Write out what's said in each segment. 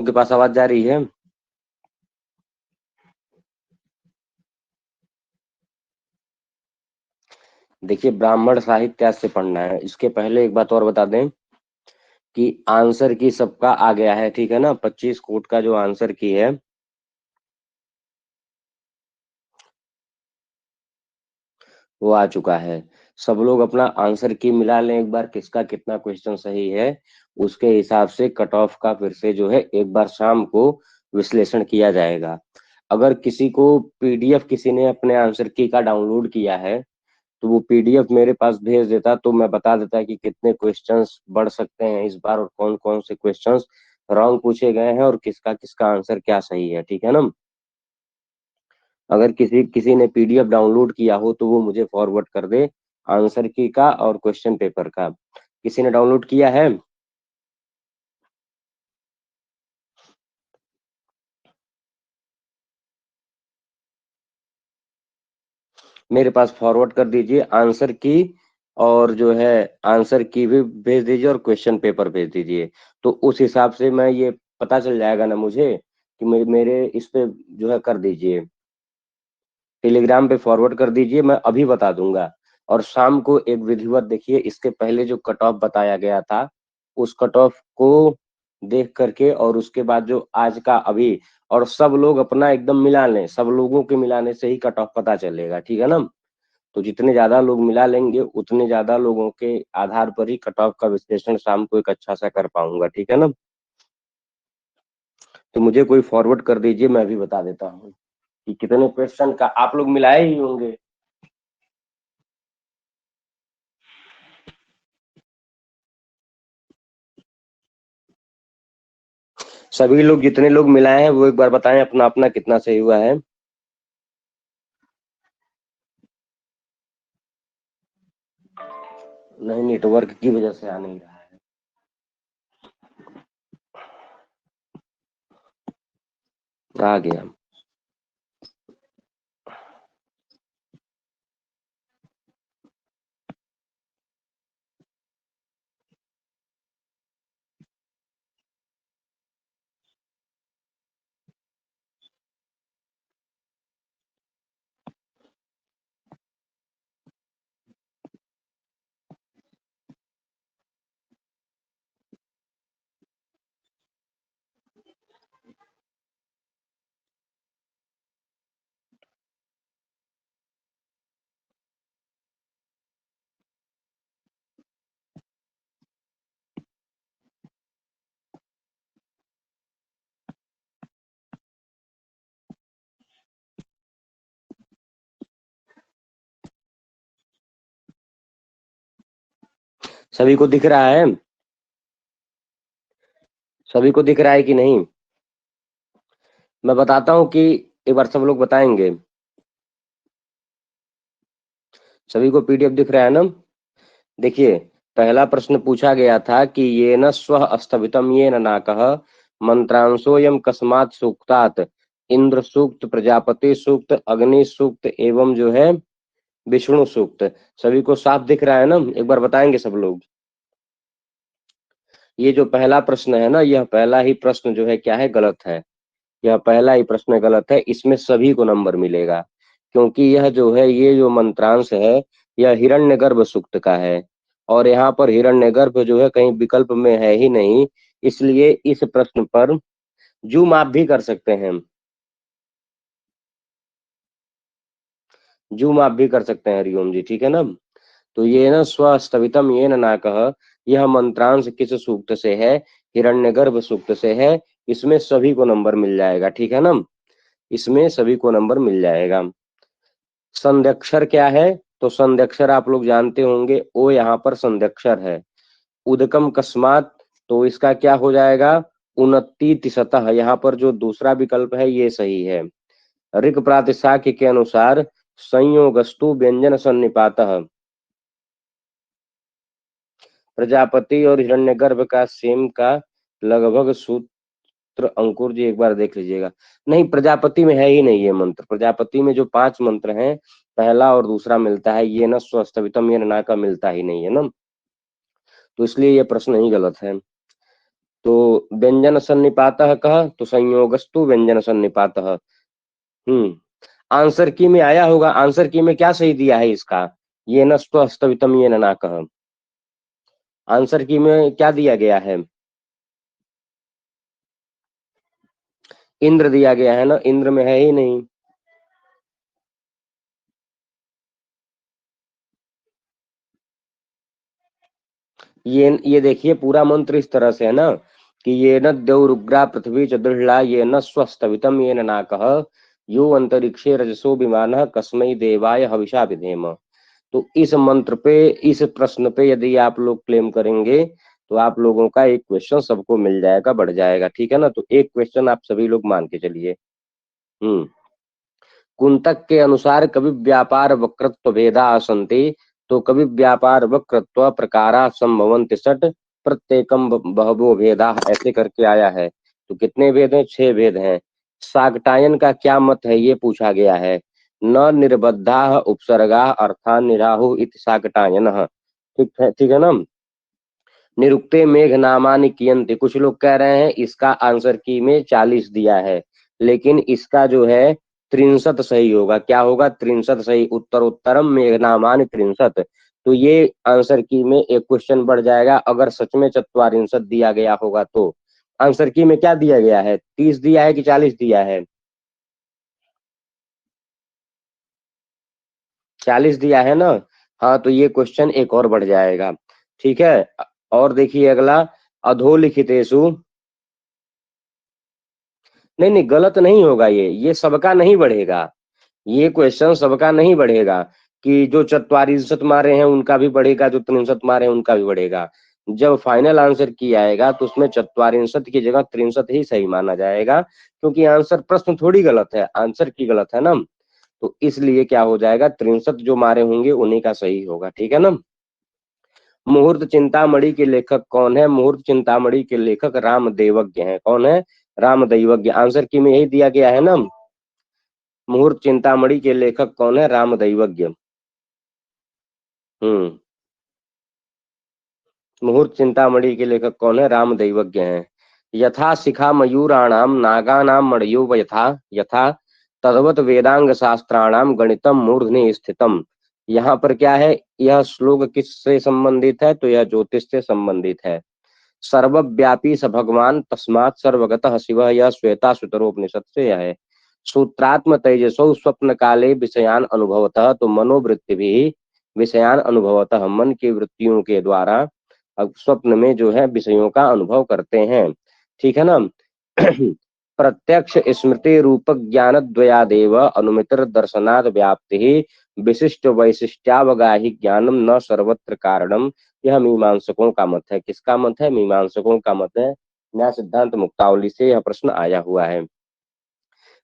के पास आवाज जा रही है? देखिए, ब्राह्मण साहित्य आज से पढ़ना है। इसके पहले एक बात और बता दें कि आंसर की सबका आ गया है, ठीक है ना। 25 कोट का जो आंसर की है वो आ चुका है। सब लोग अपना आंसर की मिला लें एक बार, किसका कितना क्वेश्चन सही है। उसके हिसाब से कट ऑफ का फिर से जो है एक बार शाम को विश्लेषण किया जाएगा। अगर किसी को पीडीएफ किसी ने अपने आंसर की का डाउनलोड किया है तो वो पीडीएफ मेरे पास भेज देता, तो मैं बता देता कि कितने क्वेश्चंस बढ़ सकते हैं इस बार और कौन कौन से क्वेश्चंस रॉन्ग पूछे गए हैं और किसका किसका आंसर क्या सही है, ठीक है ना। अगर किसी किसी ने पीडीएफ डाउनलोड किया हो तो वो मुझे फॉरवर्ड कर दे, आंसर की का और क्वेश्चन पेपर का। किसी ने डाउनलोड किया है? मेरे पास फॉरवर्ड कर दीजिए आंसर की, और जो है आंसर की भी भेज दीजिए और क्वेश्चन पेपर भेज दीजिए। तो उस हिसाब से मैं ये पता चल जाएगा ना मुझे कि मेरे इस पे जो है कर दीजिए, टेलीग्राम पे फॉरवर्ड कर दीजिए, मैं अभी बता दूंगा। और शाम को एक विधिवत देखिए, इसके पहले जो कट ऑफ बताया गया था उस कट ऑफ को देख करके और उसके बाद जो आज का अभी, और सब लोग अपना एकदम मिला लें, सब लोगों के मिलाने से ही कट ऑफ पता चलेगा, ठीक है ना। तो जितने ज्यादा लोग मिला लेंगे उतने ज्यादा लोगों के आधार पर ही कट ऑफ का विश्लेषण शाम को एक अच्छा सा कर पाऊंगा, ठीक है ना। तो मुझे कोई फॉरवर्ड कर दीजिए, मैं भी बता देता हूँ कि कितने क्वेश्चन का आप लोग मिलाए ही होंगे। सभी लोग जितने लोग मिलाए हैं वो एक बार बताएं अपना अपना कितना सही हुआ है। नहीं, नेटवर्क की वजह से आ नहीं रहा है। आ गया। सभी को दिख रहा है? सभी को दिख रहा है कि नहीं? मैं बताता हूँ कि एक बार सब लोग बताएंगे। सभी को पीडीएफ दिख रहा है ना? देखिए, पहला प्रश्न पूछा गया था कि ये न स्व स्थवितम ये न नाकः मंत्रांशोयम कस्मात् सूक्तात्, इंद्र सूक्त, प्रजापति सूक्त, अग्नि सूक्त एवं जो है विष्णु सूक्त। सभी को साफ दिख रहा है ना? एक बार बताएंगे सब लोग। ये जो पहला प्रश्न है ना, यह पहला ही प्रश्न जो है क्या है, गलत है। यह पहला ही प्रश्न गलत है, इसमें सभी को नंबर मिलेगा। क्योंकि यह जो है ये जो मंत्रांश है यह हिरण्यगर्भ सूक्त का है, और यहाँ पर हिरण्यगर्भ जो है कहीं विकल्प में है ही नहीं। इसलिए इस प्रश्न पर जूम आप भी कर सकते हैं, जूम आप भी कर सकते हैं हरिओम जी, ठीक है ना। तो ये ना स्वस्तवितम ये ना कह, यह मंत्रांश किस सूक्त से है? हिरण्यगर्भ सूक्त से है। इसमें सभी को नंबर मिल जाएगा, ठीक है ना। इसमें सभी को नंबर मिल जाएगा। संध्यक्षर क्या है? तो संध्यक्षर आप लोग जानते होंगे, ओ यहाँ पर संध्यक्षर है। उदकम कस्मात, तो इसका क्या हो जाएगा? उन्नति तिसतः, यहाँ पर जो दूसरा विकल्प है ये सही है। ऋक प्रातिशाख्य के अनुसार संयोगस्तु व्यंजन सन्निपातः, प्रजापति और हिरण्यगर्भ का सेम का लगभग सूत्र अंकुर जी एक बार देख लीजिएगा। नहीं, प्रजापति में है ही नहीं ये मंत्र। प्रजापति में जो 5 मंत्र हैं पहला और दूसरा मिलता है, ये ना स्वस्तवितम ये ना का मिलता ही नहीं है ना। तो इसलिए ये प्रश्न ही गलत है। तो व्यंजन सन्निपातः कह, तो संयोगस्तु व्यंजन सन्निपातः। आंसर की में आया होगा, आंसर की में क्या सही दिया है इसका, ये न स्वस्तवितम ये न ना कह। आंसर की में क्या दिया गया है, इंद्र दिया गया है ना, इंद्र में है ही नहीं। ये देखिए पूरा मंत्र इस तरह से है ना कि ये न द्यौरुग्रा पृथ्वी च दृढ़ा ये न स्वस्तवितम ये न नाकः यो अंतरिक्षे रजसो विमानः कस्मै देवाय हविषा विधेम। तो इस मंत्र पे, इस प्रश्न पे यदि आप लोग क्लेम करेंगे तो आप लोगों का एक क्वेश्चन सबको मिल जाएगा, बढ़ जाएगा, ठीक है ना। तो एक क्वेश्चन आप सभी लोग मान के चलिए। हम्म कुंतक के अनुसार कवि व्यापार वक्रत्व भेदा आसंति, तो कवि व्यापार वक्रत्व प्रकारा संभवन्ति षट प्रत्येकम बहवो भेदा, ऐसे करके आया है। तो कितने भेद हैं, 6 भेद हैं। शाकटायन का क्या मत है, ये पूछा गया है। न निर्बद्धा उपसर्गा अर्था निराहु इति शाकटायन। ठीक है ना। निरुक्ते मेघ नामानि कियन्ति, कुछ लोग कह रहे हैं इसका आंसर की में 40 दिया है, लेकिन इसका जो है 63 सही होगा। क्या होगा, 63 सही। उत्तर उत्तरम मेघ नामानि 63। तो ये आंसर की में एक क्वेश्चन बढ़ जाएगा अगर सच में 44 दिया गया होगा तो। आंसर की में क्या दिया गया है, 30 दिया है कि 40 दिया है, 40 दिया है ना। हाँ, तो ये क्वेश्चन एक और बढ़ जाएगा, ठीक है। और देखिए अगला, अधोलिखितेषु, नहीं नहीं गलत नहीं होगा, ये सबका नहीं बढ़ेगा, ये क्वेश्चन सबका नहीं बढ़ेगा कि जो 44 मारे हैं उनका भी बढ़ेगा, जो 63 मारे हैं उनका भी बढ़ेगा। जब फाइनल आंसर की आएगा तो उसमें 44 की जगह 63 ही सही माना जाएगा, क्योंकि आंसर प्रश्न थोड़ी गलत है, आंसर की गलत है ना। तो इसलिए क्या हो जाएगा, 63 जो मारे होंगे उन्हीं का सही होगा, ठीक है ना। मुहूर्त चिंतामणि के लेखक कौन है, मुहूर्त चिंतामणि के लेखक राम देवज्ञ हैं। कौन है, राम दैवज्ञ। आंसर की में यही दिया गया है ना, मुहूर्त चिंतामणि के लेखक कौन है, राम दैवज्ञ। हम्म मुहूर्त चिंतामणि के लेखक कौन है, राम दैवज्ञ हैं। यथा शिखा मयूराणाम नागानाम मणयो यथा यथा तद्वत वेदांग शास्त्राणाम गणितम मूर्धनि स्थितम। यहाँ पर क्या है, यह श्लोक किससे संबंधित है, तो यह ज्योतिष से संबंधित है। सर्वव्यापी स भगवान तस्मात् सर्वगतः शिव, यह श्वेता सुतरोपनिषद से यह है। सूत्रात्म तेजसो स्वप्न काले विषयान अनुभवतः, तो मनोवृत्ति भी विषयान अनुभवतः, मन की वृत्तियों के द्वारा अब स्वप्न में जो है विषयों का अनुभव करते हैं, ठीक है ना। प्रत्यक्ष स्मृति रूपक ज्ञान द्वयादेव अनुमितर दर्शनाद व्याप्ति विशिष्ट वैशिष्ट्यावगाही ज्ञानम न सर्वत्र कारणम। यह मीमांसकों का मत है, किसका मत है, मीमांसकों का मत है। न्याय सिद्धांत मुक्तावली से यह प्रश्न आया हुआ है।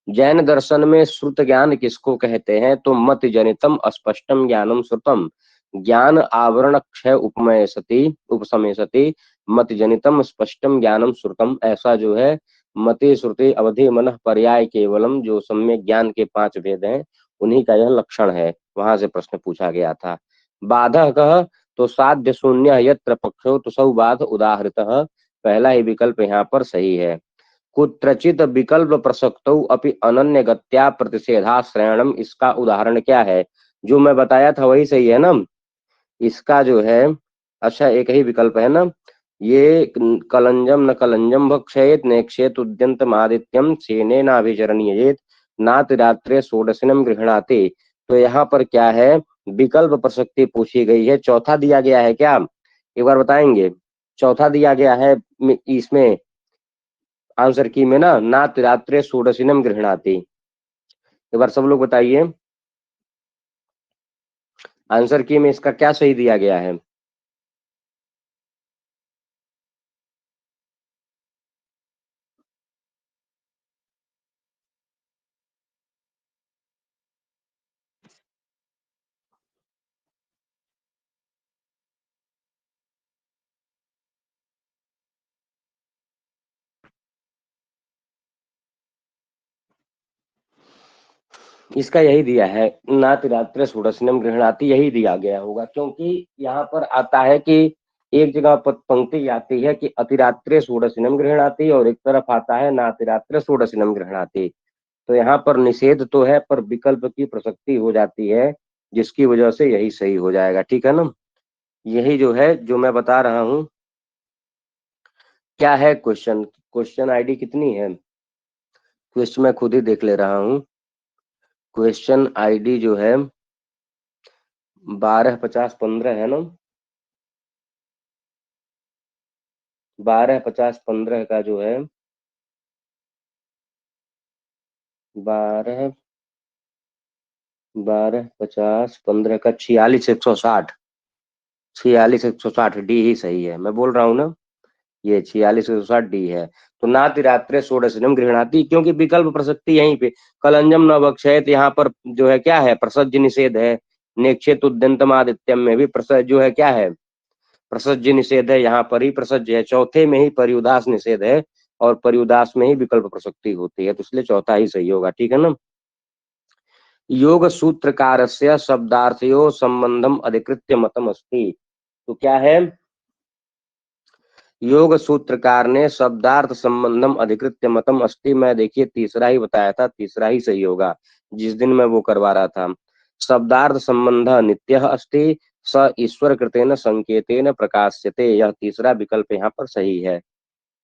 जैन दर्शन में श्रुत ज्ञान किसको कहते हैं, तो मत जनितम अस्पष्टम ज्ञानम श्रुतम, ज्ञान आवरण क्षय उपमय सती उपसमय सती, मत जनितम स्पष्टम ज्ञानम श्रुतम। ऐसा जो है मति श्रुति अवधि मन पर्याय केवलम, जो सम्यक ज्ञान के 5 भेद हैं उन्हीं का यह लक्षण है, वहां से प्रश्न पूछा गया था। बाधः कह, तो साध्य शून्य यत्र पक्षो तो सौ बाध उदाहृतः, पहला ही विकल्प यहाँ पर सही है। कुत्रचित विकल्प प्रसक्तौ अपि अनन्य गत्या प्रतिषेधाश्रयणम, इसका उदाहरण क्या है, जो मैं बताया था वही सही है ना। इसका जो है, अच्छा एक ही विकल्प है ना, ये कलंजम न कलंजम भक्षयेत नेक्षेत उद्यंतम आदित्यम सेने नाभिचरणीयेत नाति रात्रे षोडशिनम गृहणाति। तो यहाँ पर क्या है, विकल्प प्रसक्ति पूछी गई है, चौथा दिया गया है क्या, एक बार बताएंगे। चौथा दिया गया है इसमें आंसर की में ना, नाति रात्रे षोडशिनम गृहणाति। एक बार सब लोग बताइए, आंसर की में इसका क्या सही दिया गया है। इसका यही दिया है, नाति रात्रे षोडशिनम गृहणाति, यही दिया गया होगा, क्योंकि यहाँ पर आता है कि एक जगह पंक्ति आती है कि अतिरात्रे षोडशिनम गृह्णाति, और एक तरफ आता है नातिरात्रे षोडशिनम गृह्णाति। तो यहाँ पर निषेध तो है पर विकल्प की प्रसक्ति हो जाती है, जिसकी वजह से यही सही हो जाएगा। ठीक है ना, यही जो है जो मैं बता रहा हूं। क्या है क्वेश्चन, क्वेश्चन आईडी कितनी है, क्वेश्चन मैं खुद ही देख ले रहा हूं। क्वेश्चन आईडी जो है 125015 है ना, 125015 का जो है 125015 का 46,160, 46,160 डी ही सही है, मैं बोल रहा हूँ ना, ये 46,160 डी है। तो नातिरात्रे षोडशिनम गृह्णाति, क्योंकि विकल्प प्रसक्ति यहीं पे कलंजम न बक्षयत, यहाँ पर जो है क्या है, प्रसज्य निषेध है। नेक्षेत उद्यंतम आदित्यम में भी प्रसज जो है क्या है, प्रसज्य निषेध है, यहाँ पर ही प्रसज्य है। चौथे में ही परिउदास निषेध है, और परिउदास में ही विकल्प प्रसक्ति होती है, तो इसलिए चौथा ही सही होगा। ठीक है ना, योग सूत्रकारस्य शब्दार्थयो संबंधम अधिकृत्य मतम अस्ति। तो क्या है, योग सूत्रकार ने शब्दार्थ संबंधम अधिकृत्य मतम अस्ति, मैं देखिए तीसरा ही बताया था, तीसरा ही सही होगा जिस दिन मैं वो करवा रहा था। शब्दार्थ संबंध नित्य अस्ति, स ईश्वर कृतेन संकेतेन प्रकाश्यते, यह तीसरा विकल्प यहाँ पर सही है।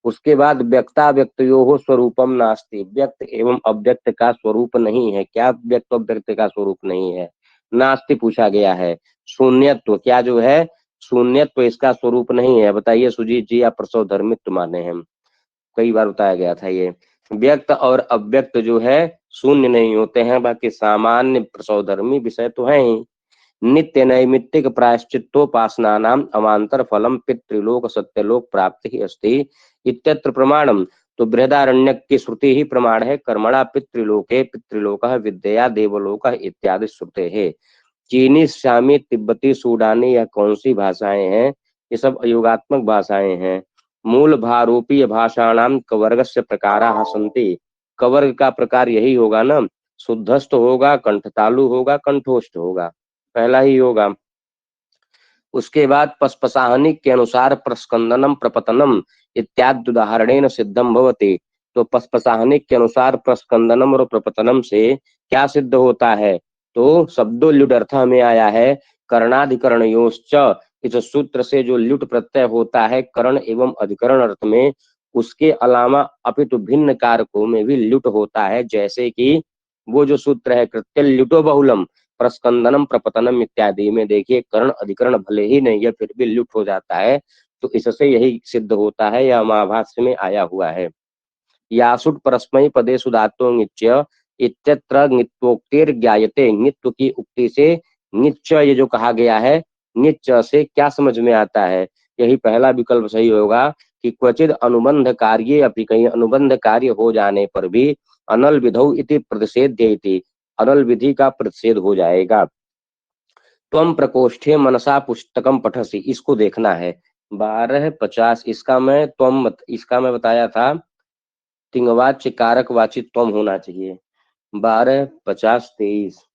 उसके बाद व्यक्ता व्यक्तयो स्वरूपम नास्ति, व्यक्त एवं अव्यक्त का स्वरूप नहीं है। क्या व्यक्त अव्यक्त का स्वरूप नहीं है, नास्ति पूछा गया है। शून्यत्व, क्या जो है शून्यत्व इसका स्वरूप नहीं है, बताइए सुजीत जी, आप प्रसव धर्मित्व माने हैं, कई बार बताया गया था ये। व्यक्त और अव्यक्त जो है शून्य नहीं होते हैं, बाकी सामान्य प्रसव धर्मी विषय तो है ही। नित्य नैमित्तिक प्रायश्चित्तोपासनानाम अवांतर फलम पितृलोक सत्यलोक प्राप्ति ही अस्ति इत्यत्र प्रमाणम। तो बृहदारण्यक की श्रुति ही प्रमाण है, कर्मणा पितृलोके पितृलोकः विद्या देवलोकः इत्यादि श्रुते है। चीनी, शामी, तिब्बती, सूडानी, यह कौन सी भाषाएं हैं, ये सब अयोगात्मक भाषाएं हैं। मूल भारूपीय भाषाणाम कवर्गस्य प्रकाराः सन्ति, कवर्ग का प्रकार यही होगा ना, शुद्धस्थ होगा, कंठतालु होगा, कंठोष्ठ होगा, पहला ही होगा। उसके बाद पस्पसाहनिक के अनुसार प्रस्कंदनम प्रपतनम इत्यादि उदाहरणेन सिद्धम भवति। तो पस्पसाहनिक के अनुसार प्रस्कंदनम और प्रपतनम से क्या सिद्ध होता है, तो शब्दो ल्युट अर्थ में आया है कर्णाधिकरणयोश्च, इस सूत्र से जो ल्युट प्रत्यय होता है कर्ण एवं अधिकरण अर्थ में, उसके अलावा अपितु भिन्न कारकों में भी ल्युट होता है। जैसे कि वो जो सूत्र है कृत्य ल्युटो बहुलम प्रस्कंदनम प्रपतनम इत्यादि में, देखिए कर्ण अधिकरण भले ही नहीं है फिर भी ल्युट हो जाता है, तो इससे यही सिद्ध होता है, यह महाभाष्य में आया हुआ है। यासुट परस्मय पदे सुधातो नित्य इत्यत्र नित्योक्तिर ज्ञायते, नित्य की उक्ति से नित्य ये जो कहा गया है, नित्य से क्या समझ में आता है, यही पहला विकल्प सही होगा कि क्वचित अनुबंध कार्य, अपनी कहीं अनुबंध कार्य हो जाने पर भी अनल विधौ इति प्रतिषेध्य, अनल विधि का प्रतिषेध हो जाएगा। त्वम प्रकोष्ठे मनसा पुस्तकम पठसी, इसको देखना है 1250, इसका मैं बताया था तिंगवाच्य कारक वाचित त्वम होना चाहिए। 125023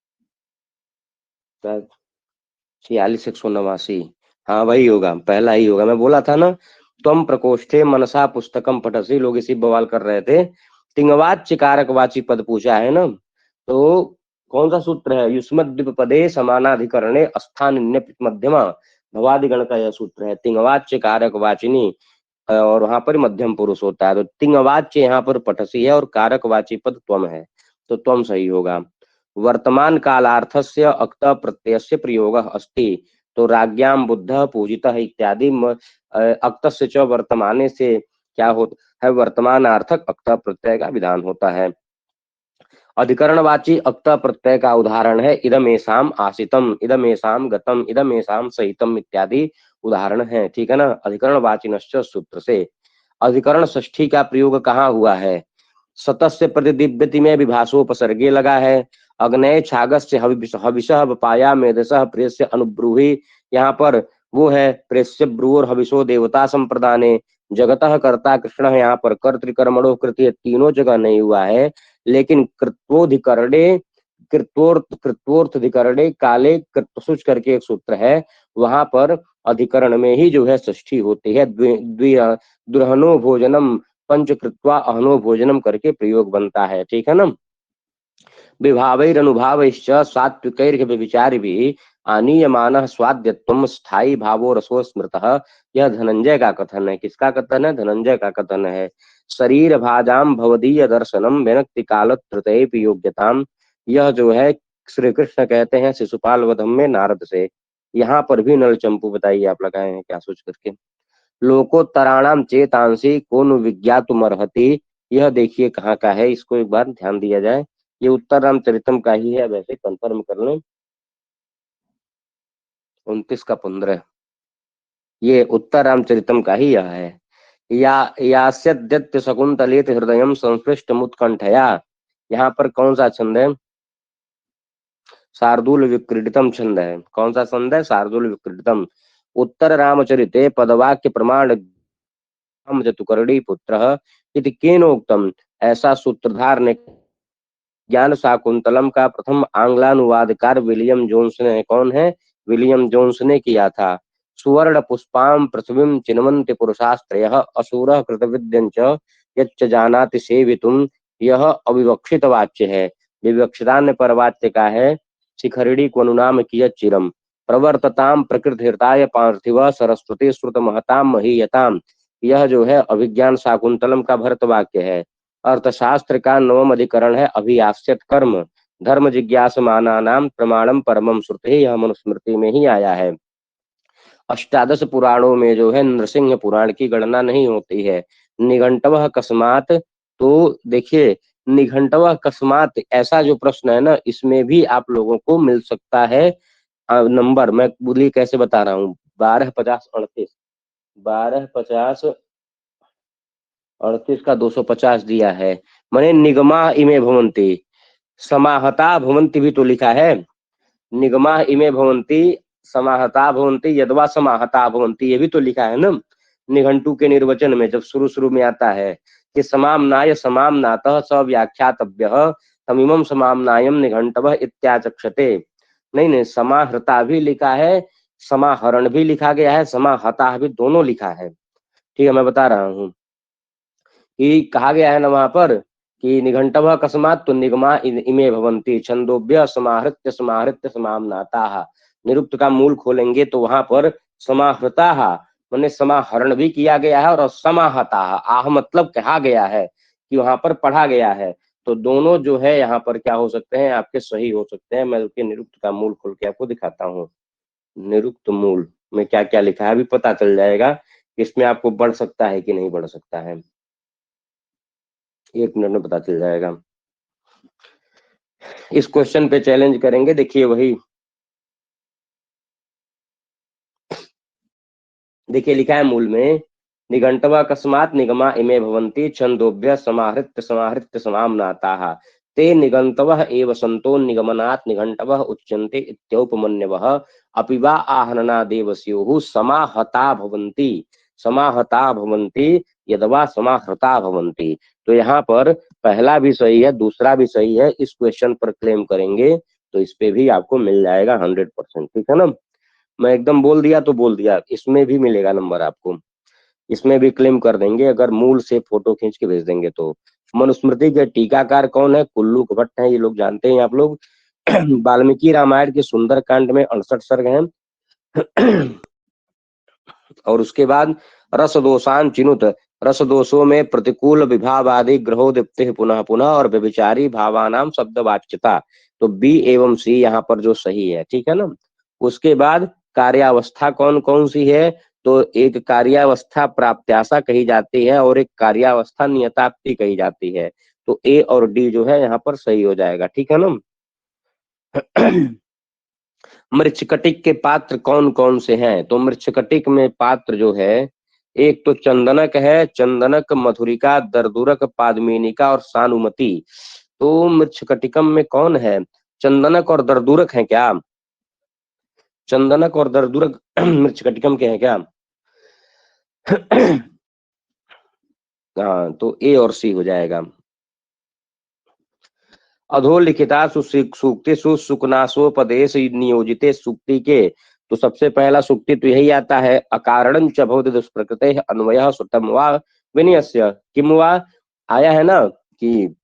46,189, हाँ वही होगा, पहला ही होगा, मैं बोला था ना। त्वम प्रकोष्ठे मनसा पुस्तकम पठसी, लोग इसी बवाल कर रहे थे, तिंगवाच्य कारक वाची पद पूछा है ना, तो कौन सा सूत्र है, युष्मद्विप पदे समानाधिकरणे स्थान मध्यमा, भवादिगण का यह सूत्र है, तिंगवाच्य कारक वाचिनी, और वहां पर मध्यम पुरुष होता है, तो तिंगवाच्य यहाँ पर पठसी है और कारकवाची पद त्वम है, तो त्वम सही होगा। वर्तमान कालार्थस्य अक्त प्रत्ययस्य प्रयोग अस्ति, तो राज्ञाम बुद्ध पूजितः इत्यादि अक्तस्य च वर्तमाने से क्या होता है, वर्तमानार्थक अक्त प्रत्यय का विधान होता है। अधिकरणवाची अक्त प्रत्यय का उदाहरण है इदमेषाम आशितम, इदमेषाम गतम, इदमेषाम सहितम इत्यादि उदाहरण है। ठीक है ना, अधिकरणवाचिनश्च सूत्र से। अधिकरण षष्ठी का प्रयोग कहाँ हुआ है, सतस्य प्रतिदिव्यति में विभाषोपसर्गे लगा है। अग्नय छागस्य हविषः पाया मेधसः प्रेस्य अनुब्रूहि, यहाँ पर वो है प्रेस्य ब्रू और हविषो देवता संप्रदाने। जगतः कर्ता कृष्ण है, यहाँ पर कर्तृकर्मणो कृत्य तीनों जगह नहीं हुआ है, लेकिन कृत्वोधिकरणे कृत्वोर्थधिकरणे काले कृत्वसुच करके एक सूत्र है, वहां पर अधिकरण में ही जो है षष्ठी होती है। दुरहनो भोजनम पंच कृत्वा अहनो भोजनम करके प्रयोग बनता है, ठीक है ना। विभावैरनुभावैश्च सात्विकैर्व्यभिचारिभिः आनीयमानः स्वाद्यत्वं स्थायी भावो रसो स्मृतः। यह धनंजय का कथन है। किसका कथन है? धनंजय का कथन है। शरीर भाजाम भवदीय दर्शनम विनक्ति कालत्रतेऽपि योग्यताम। यह जो है श्री कृष्ण कहते हैं शिशुपाल वधम में नारद से। यहाँ पर भी नल चंपू बताइए आप लगाए हैं क्या सोच करके। लोकोत्तराणाम चेतांसी को नु विज्ञातुमर्हति। यह देखिए कहाँ का है, इसको एक बार ध्यान दिया जाए। ये उत्तर रामचरितम का ही है, वैसे कंफर्म कर लें। 29 का 15 ये उत्तर रामचरितम का ही यह है। या यास्यद्यत्य शकुंतलेत हृदयम संस्पृष्ट मुत्कंठया। यहाँ पर कौन सा छंद है? शार्दूल विक्रीडितम छंद है। कौन सा छंद है? शार्दूल विक्रीडितम। उत्तर रामचरिते पदवाक्य प्रमाण हम जतुकर्णी पुत्र इति केनोक्तम। ऐसा सूत्रधार ने ज्ञान शाकुंतलम का प्रथम आंग्लानुवादकार विलियम जोन्स ने, कौन है? विलियम जोन्स ने किया था। सुवर्ण पुष्पाम पृथ्वीम चिन्वन्ति पुरुषास्त्रयः असुरः कृतविद्यञ्च यच्च जानाति सेवितुम। यह अविवक्षित वाच्य है। विवक्षितान्य पर वाच्य का है शिखरिणी को अनुनाम कियत चिरम प्रवर्तताम प्रकृतिहृताय पार्थिव सरस्वती श्रुत महताम महीयताम। यह जो है अभिज्ञान शाकुंतलम का भरत वाक्य है। अर्थशास्त्र का 9वां अधिकरण है अभियास्यत कर्म धर्म जिज्ञासमाना नाम प्रमाणम परमम श्रुते। यह मनुस्मृति में ही आया है। अष्टादश पुराणों में जो है नृसिंह पुराण की गणना नहीं होती है। निघंटवः अकस्मात। तो देखिए निघंटवः अकस्मात ऐसा जो प्रश्न है ना, इसमें भी आप लोगों को मिल सकता है नंबर। मैं बोलिए कैसे बता रहा हूँ। 1250 38 1250 38 का 250 दिया है। मैंने निगमा इमे भवंती समाहता भवंती भी तो लिखा है। निगमा इमे भवंती समाहता भवंती यदवा समाहता भवंती, ये भी तो लिखा है ना निघंटू के निर्वचन में। जब शुरू शुरू में आता है कि समामनाय समामनातः स व्याख्यातव्यः तमिमं समामनायम निघंटवः इत्याचक्षते। नहीं नहीं, समाहृता भी लिखा है, समाहरण भी लिखा गया है, समाहता भी दोनों लिखा है। ठीक है, मैं बता रहा हूँ कि कहा गया है ना वहां पर कि निघंटवः अकस्मात, तो निगमा इमे भवंती छंदोभ्य समाहृत्य समाहृत्य समामनाता। निरुक्त का मूल खोलेंगे तो वहां पर समाहृता मैंने समाहरण भी किया गया है और समाहता आह मतलब कहा गया है कि वहां पर पढ़ा गया है। तो दोनों जो है यहाँ पर क्या हो सकते हैं आपके, सही हो सकते हैं। मैं उसके निरुक्त का मूल खोल के आपको दिखाता हूँ। निरुक्त मूल में क्या क्या लिखा है अभी पता चल जाएगा, इसमें आपको बढ़ सकता है कि नहीं बढ़ सकता है। 1 मिनट में पता चल जाएगा। इस क्वेश्चन पे चैलेंज करेंगे। देखिए वही देखिए लिखा है मूल में निघंटवा अकस्मात निगमा इमे भवंती छंदोभ्य समाहृत्य समाहृत्य समामनाता ते निघंटवः एव संतो निगमनात् निघंटवः उच्यन्ते इत्योपमन्यवः अपि वा आहननादेव स्युः समाहता भवन्ति समाहता भवन्ति यदवा समाहृता भवन्ति। तो यहाँ पर पहला भी सही है, दूसरा भी सही है। इस क्वेश्चन पर क्लेम करेंगे तो इस पे भी आपको मिल जाएगा 100%। ठीक है ना। मैं एकदम बोल दिया तो बोल दिया, इसमें भी मिलेगा नंबर आपको। इसमें भी क्लेम कर देंगे अगर मूल से फोटो खींच के भेज देंगे तो। मनुस्मृति के टीकाकार कौन है? कुल्लू भट्ट है, ये लोग जानते हैं आप लोग। वाल्मीकि रामायण के सुंदर कांड में 68 सर्ग हैं। और उसके बाद रस दोषान चिनुत, रस दोषों में प्रतिकूल विभावादि ग्रहो दीप्ति पुनः पुनः और व्यभिचारी भावानाम शब्द वाच्यता। तो बी एवं सी यहाँ पर जो सही है। ठीक है ना। उसके बाद कार्यावस्था कौन कौन सी है? तो एक कार्यावस्था प्राप्त्याशा कही जाती है और एक कार्यावस्था नियताप्ति कही जाती है। तो ए और डी जो है यहाँ पर सही हो जाएगा। ठीक है ना। मृच्छकटिक के पात्र कौन कौन से हैं? तो मृच्छकटिक में पात्र जो है एक तो चंदनक है, चंदनक मधुरिका दरदुरक पादमीनिका और सानुमति। तो मृच्छकटिकम में कौन है? चंदनक और दरदुरक है क्या? चंदनक और दरदुरक मृच्छकटिकम के हैं क्या? हाँ, तो ए और सी हो जाएगा। अधोलिखिता सूक्ति सुकनाशोपदेश नियोजिते सूक्ति के तो सबसे पहला सूक्ति तो यही आता है, अकारणं च भवति दुष्प्रकृते अन्वयः श्रुतम वा विनयस्य किम वा, आया है ना कि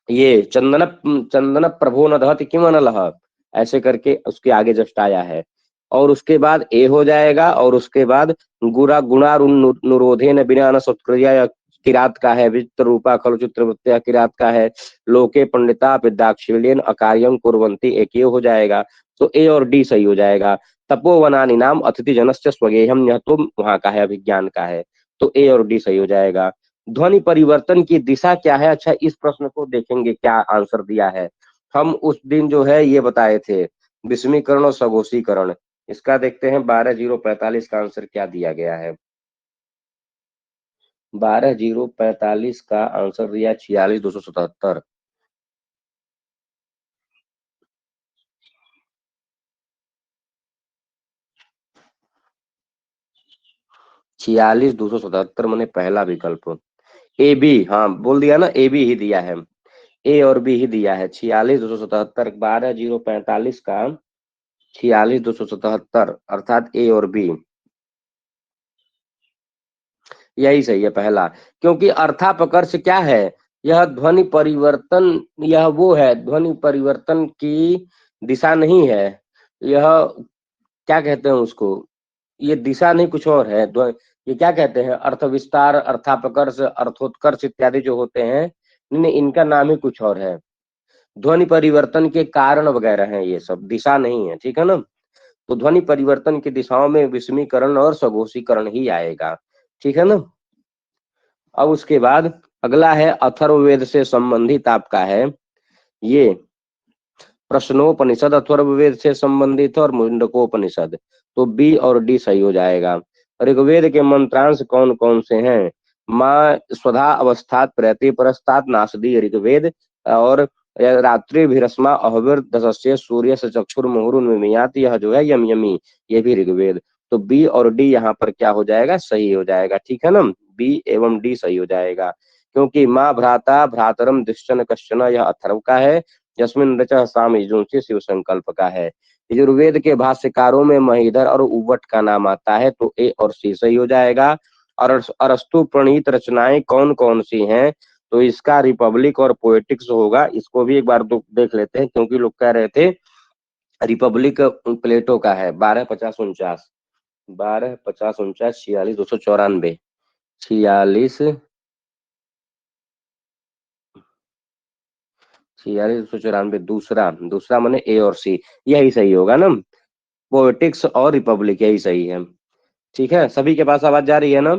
ये चंदन प्रभो न दहति किम अनलः, ऐसे करके उसके आगे जस्ट आया है। और उसके बाद ए हो जाएगा, और उसके बाद गुरा गुणानुरोधे न बिना न सत्क्रिया, किरात का है, विचित्र रूपा खलु चित्रवृत्या, किरात का है, लोके पंडिता विद्याक्षिल्यन अकार्यम कुर्वन्ति, एक ये हो जाएगा। तो ए और डी सही हो जाएगा। तपोवनानि नाम अतिथि जनस्य स्वगेहम, यह तो वहां का है, अभिज्ञान का है। तो ए और डी सही हो जाएगा। ध्वनि परिवर्तन की दिशा क्या है? अच्छा, इस प्रश्न को देखेंगे क्या आंसर दिया है। हम उस दिन जो है ये बताए थे, विषमीकरण और सघोषीकरण। इसका देखते हैं 12/045 का आंसर क्या दिया गया है। 12/045 का आंसर दिया 46,277। 46,277 मैंने पहला विकल्प। ए बी, हाँ बोल दिया ना, ए बी ही दिया है, ए और बी ही दिया है। 46,277, 12/045 का 46,277 अर्थात ए और बी यही सही है पहला। क्योंकि अर्थापकर्ष क्या है, यह ध्वनि परिवर्तन, यह वो है, ध्वनि परिवर्तन की दिशा नहीं है। यह क्या कहते हैं उसको, ये दिशा नहीं कुछ और है। ये क्या कहते हैं, अर्थ विस्तार, अर्थापकर्ष, अर्थोत्कर्ष इत्यादि जो होते हैं, नहीं इनका नाम ही कुछ और है। ध्वनि परिवर्तन के कारण वगैरह हैं ये सब, दिशा नहीं है, ठीक है ना। तो ध्वनि परिवर्तन की दिशाओं में विषमीकरण और सघोषीकरण ही आएगा, ठीक है ना। अब उसके बाद अगला है अथर्ववेद से संबंधित आपका है ये प्रश्नोपनिषद, अथर्ववेद से संबंधित और मुंडकोपनिषद। तो बी और डी सही हो जाएगा। ऋग्वेद के मंत्रांश कौन कौन से हैं? माँ स्वधा अवस्थात प्रयति परस्तात नासदी ऋग्वेद, और रात्रि भिरस्मा अहविर दशस्य सूर्य से चक्षुर मुहुरुन्मियात, यह जो है यम यमी, ये भी ऋग्वेद। तो बी और डी यहाँ पर क्या हो जाएगा, सही हो जाएगा, ठीक है ना। बी एवं डी सही हो जाएगा, क्योंकि माँ भ्राता भ्रातरम दुश्चन कश्चन, यह अथर्व का है। जस्मिन ऋचा साम यजुंसी शिव संकल्प का है। यजुर्वेद के भाष्यकारों में महीधर और उवट का नाम आता है। तो ए और सी सही हो जाएगा। और अरस्तु प्रणीत रचनाएं कौन कौन सी हैं? तो इसका रिपब्लिक और पोएटिक्स होगा। इसको भी एक बार देख लेते हैं, क्योंकि लोग कह रहे थे रिपब्लिक प्लेटो का है। 12/50-49, 12/50-49, 46,294, 46,294, दूसरा दूसरा मैंने ए और सी, यही सही होगा ना। पोएटिक्स और रिपब्लिक यही सही है, ठीक है। सभी के पास आवाज जा रही है ना।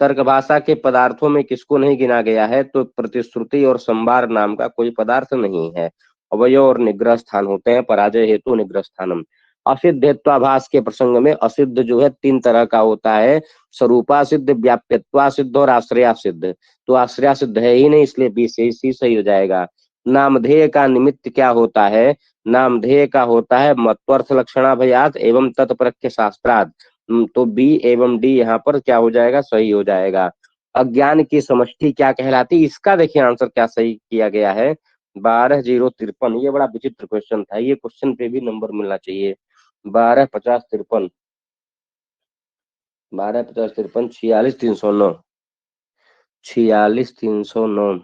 तर्क भाषा के पदार्थों में किसको नहीं गिना गया है? तो प्रतिश्रुति और संभार नाम का कोई पदार्थ नहीं है। अवयव और निग्रह स्थान होते हैं, पराजय हेतु निग्रह स्थानम। असिद्ध हेत्वाभास के प्रसंग में असिद्ध जो है 3 तरह का होता है, स्वरूपा सिद्ध, व्याप्यत्वा सिद्ध और आश्रया सिद्ध। तो आश्रया सिद्ध है ही नहीं, इसलिए बी से सी सही हो जाएगा। नामधेय का निमित्त क्या होता है? नामधेय का होता है मत्वर्थ लक्षणाभयात एवं तत्प्रत्य शास्त्रार्थ। तो बी एवं डी यहाँ पर क्या हो जाएगा, सही हो जाएगा। अज्ञान की समष्टि क्या कहलाती? इसका देखिए आंसर क्या सही किया गया है। 12/053, ये बड़ा विचित्र क्वेश्चन था, ये क्वेश्चन पे भी नंबर मिलना चाहिए। 12/50-53, 12/50-53, 46,309, 46,309,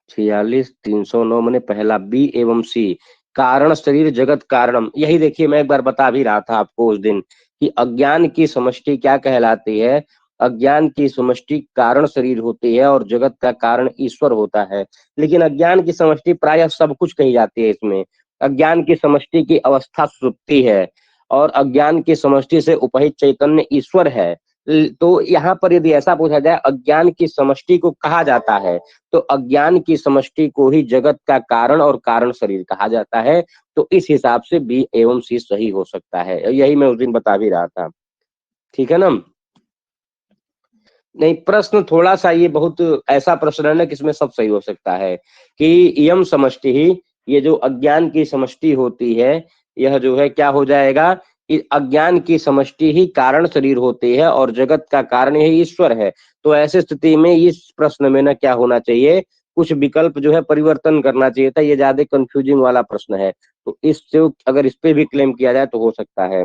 46,309 मैंने पहला बी एवं सी। कारण शरीर जगत कारणम, यही देखिए मैं एक बार बता भी रहा था आपको उस दिन कि अज्ञान की समष्टि क्या कहलाती है। अज्ञान की समष्टि कारण शरीर होती है और जगत का कारण ईश्वर होता है। लेकिन अज्ञान की समष्टि प्रायः सब कुछ कही जाती है इसमें। अज्ञान की समष्टि की अवस्था सुप्ति है, और अज्ञान की समष्टि से उपहित चैतन्य ईश्वर है। तो यहाँ पर यदि ऐसा पूछा जाए अज्ञान की समष्टि को कहा जाता है, तो अज्ञान की समष्टि को ही जगत का कारण और कारण शरीर कहा जाता है। तो इस हिसाब से बी एवं सी सही हो सकता है, यही मैं उस दिन बता भी रहा था, ठीक है ना। नहीं, प्रश्न थोड़ा सा ये बहुत ऐसा प्रश्न है ना कि इसमें सब सही हो सकता है कि यम समष्टि ही, ये जो अज्ञान की समष्टि होती है, यह जो है क्या हो जाएगा, अज्ञान की समष्टि ही कारण शरीर होती है और जगत का कारण यही ईश्वर है। तो ऐसे स्थिति में इस प्रश्न में ना क्या होना चाहिए, कुछ विकल्प जो है परिवर्तन करना चाहिए था। ये ज्यादा कंफ्यूजिंग वाला प्रश्न है। तो इससे अगर इस पे भी क्लेम किया जाए तो हो सकता है।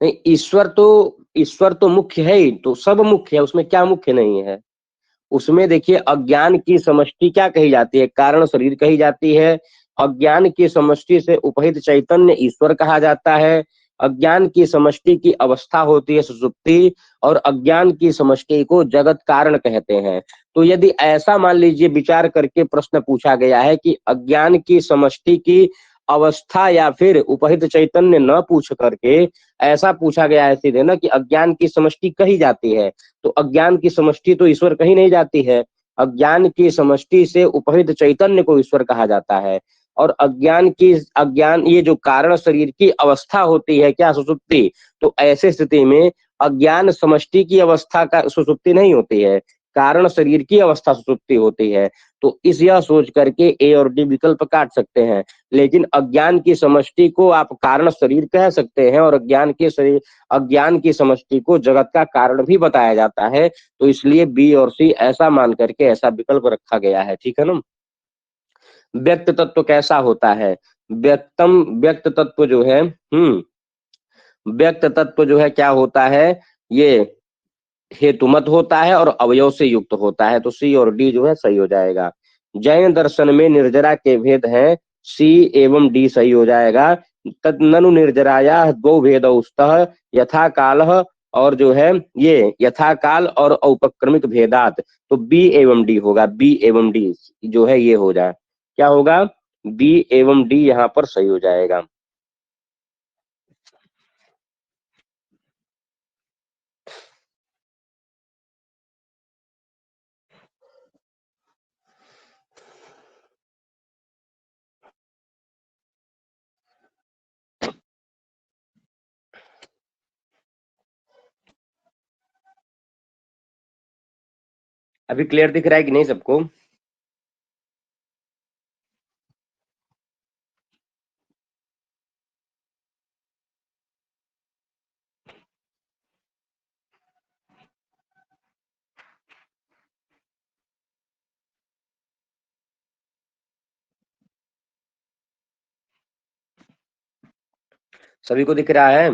नहीं, ईश्वर तो मुख्य है ही, तो सब मुख्य है, उसमें क्या मुख्य नहीं है। उसमें देखिए अज्ञान की समष्टि क्या कही जाती है, कारण शरीर कही जाती है। अज्ञान की समष्टि से उपहित चैतन्य ईश्वर कहा जाता है। अज्ञान की समष्टि की अवस्था होती है सुषुप्ति, और अज्ञान की समष्टि को जगत कारण कहते हैं। तो यदि ऐसा मान लीजिए विचार करके प्रश्न पूछा गया है कि अज्ञान की समष्टि की अवस्था या फिर उपहित चैतन्य न पूछ करके ऐसा पूछा गया है सीधे ना कि अज्ञान की समष्टि कही जाती है, तो अज्ञान की समष्टि तो ईश्वर कहीं नहीं जाती है। अज्ञान की समष्टि से उपहित चैतन्य को ईश्वर कहा जाता है। और अज्ञान ये जो कारण शरीर की अवस्था होती है क्या, सुषुप्ति, तो ऐसे स्थिति में अज्ञान समष्टि की अवस्था का सुषुप्ति नहीं होती है, कारण शरीर की अवस्था सुषुप्ति होती है। तो इस यह सोच करके ए और डी विकल्प काट सकते हैं। लेकिन अज्ञान की समष्टि को आप कारण शरीर कह सकते हैं, और अज्ञान की समष्टि को जगत का कारण भी बताया जाता है। तो इसलिए बी और सी ऐसा मान करके ऐसा विकल्प रखा गया है, ठीक है ना। व्यक्त तत्व कैसा होता है, व्यक्त तत्व जो है, व्यक्त तत्व जो है क्या होता है, ये हेतुमत होता है और अवयव से युक्त होता है। तो सी और डी जो है सही हो जाएगा। जैन दर्शन में निर्जरा के भेद हैं, सी एवं डी सही हो जाएगा। तद ननु निर्जराया दो भेद उस्तः यथा काल, और जो है ये यथा काल और औपक्रमिक भेदात, तो बी एवं डी होगा, बी एवं डी जो है ये हो जाए, क्या होगा, बी एवं डी यहाँ पर सही हो जाएगा। अभी क्लियर दिख रहा है कि नहीं सबको। सभी को दिख रहा है।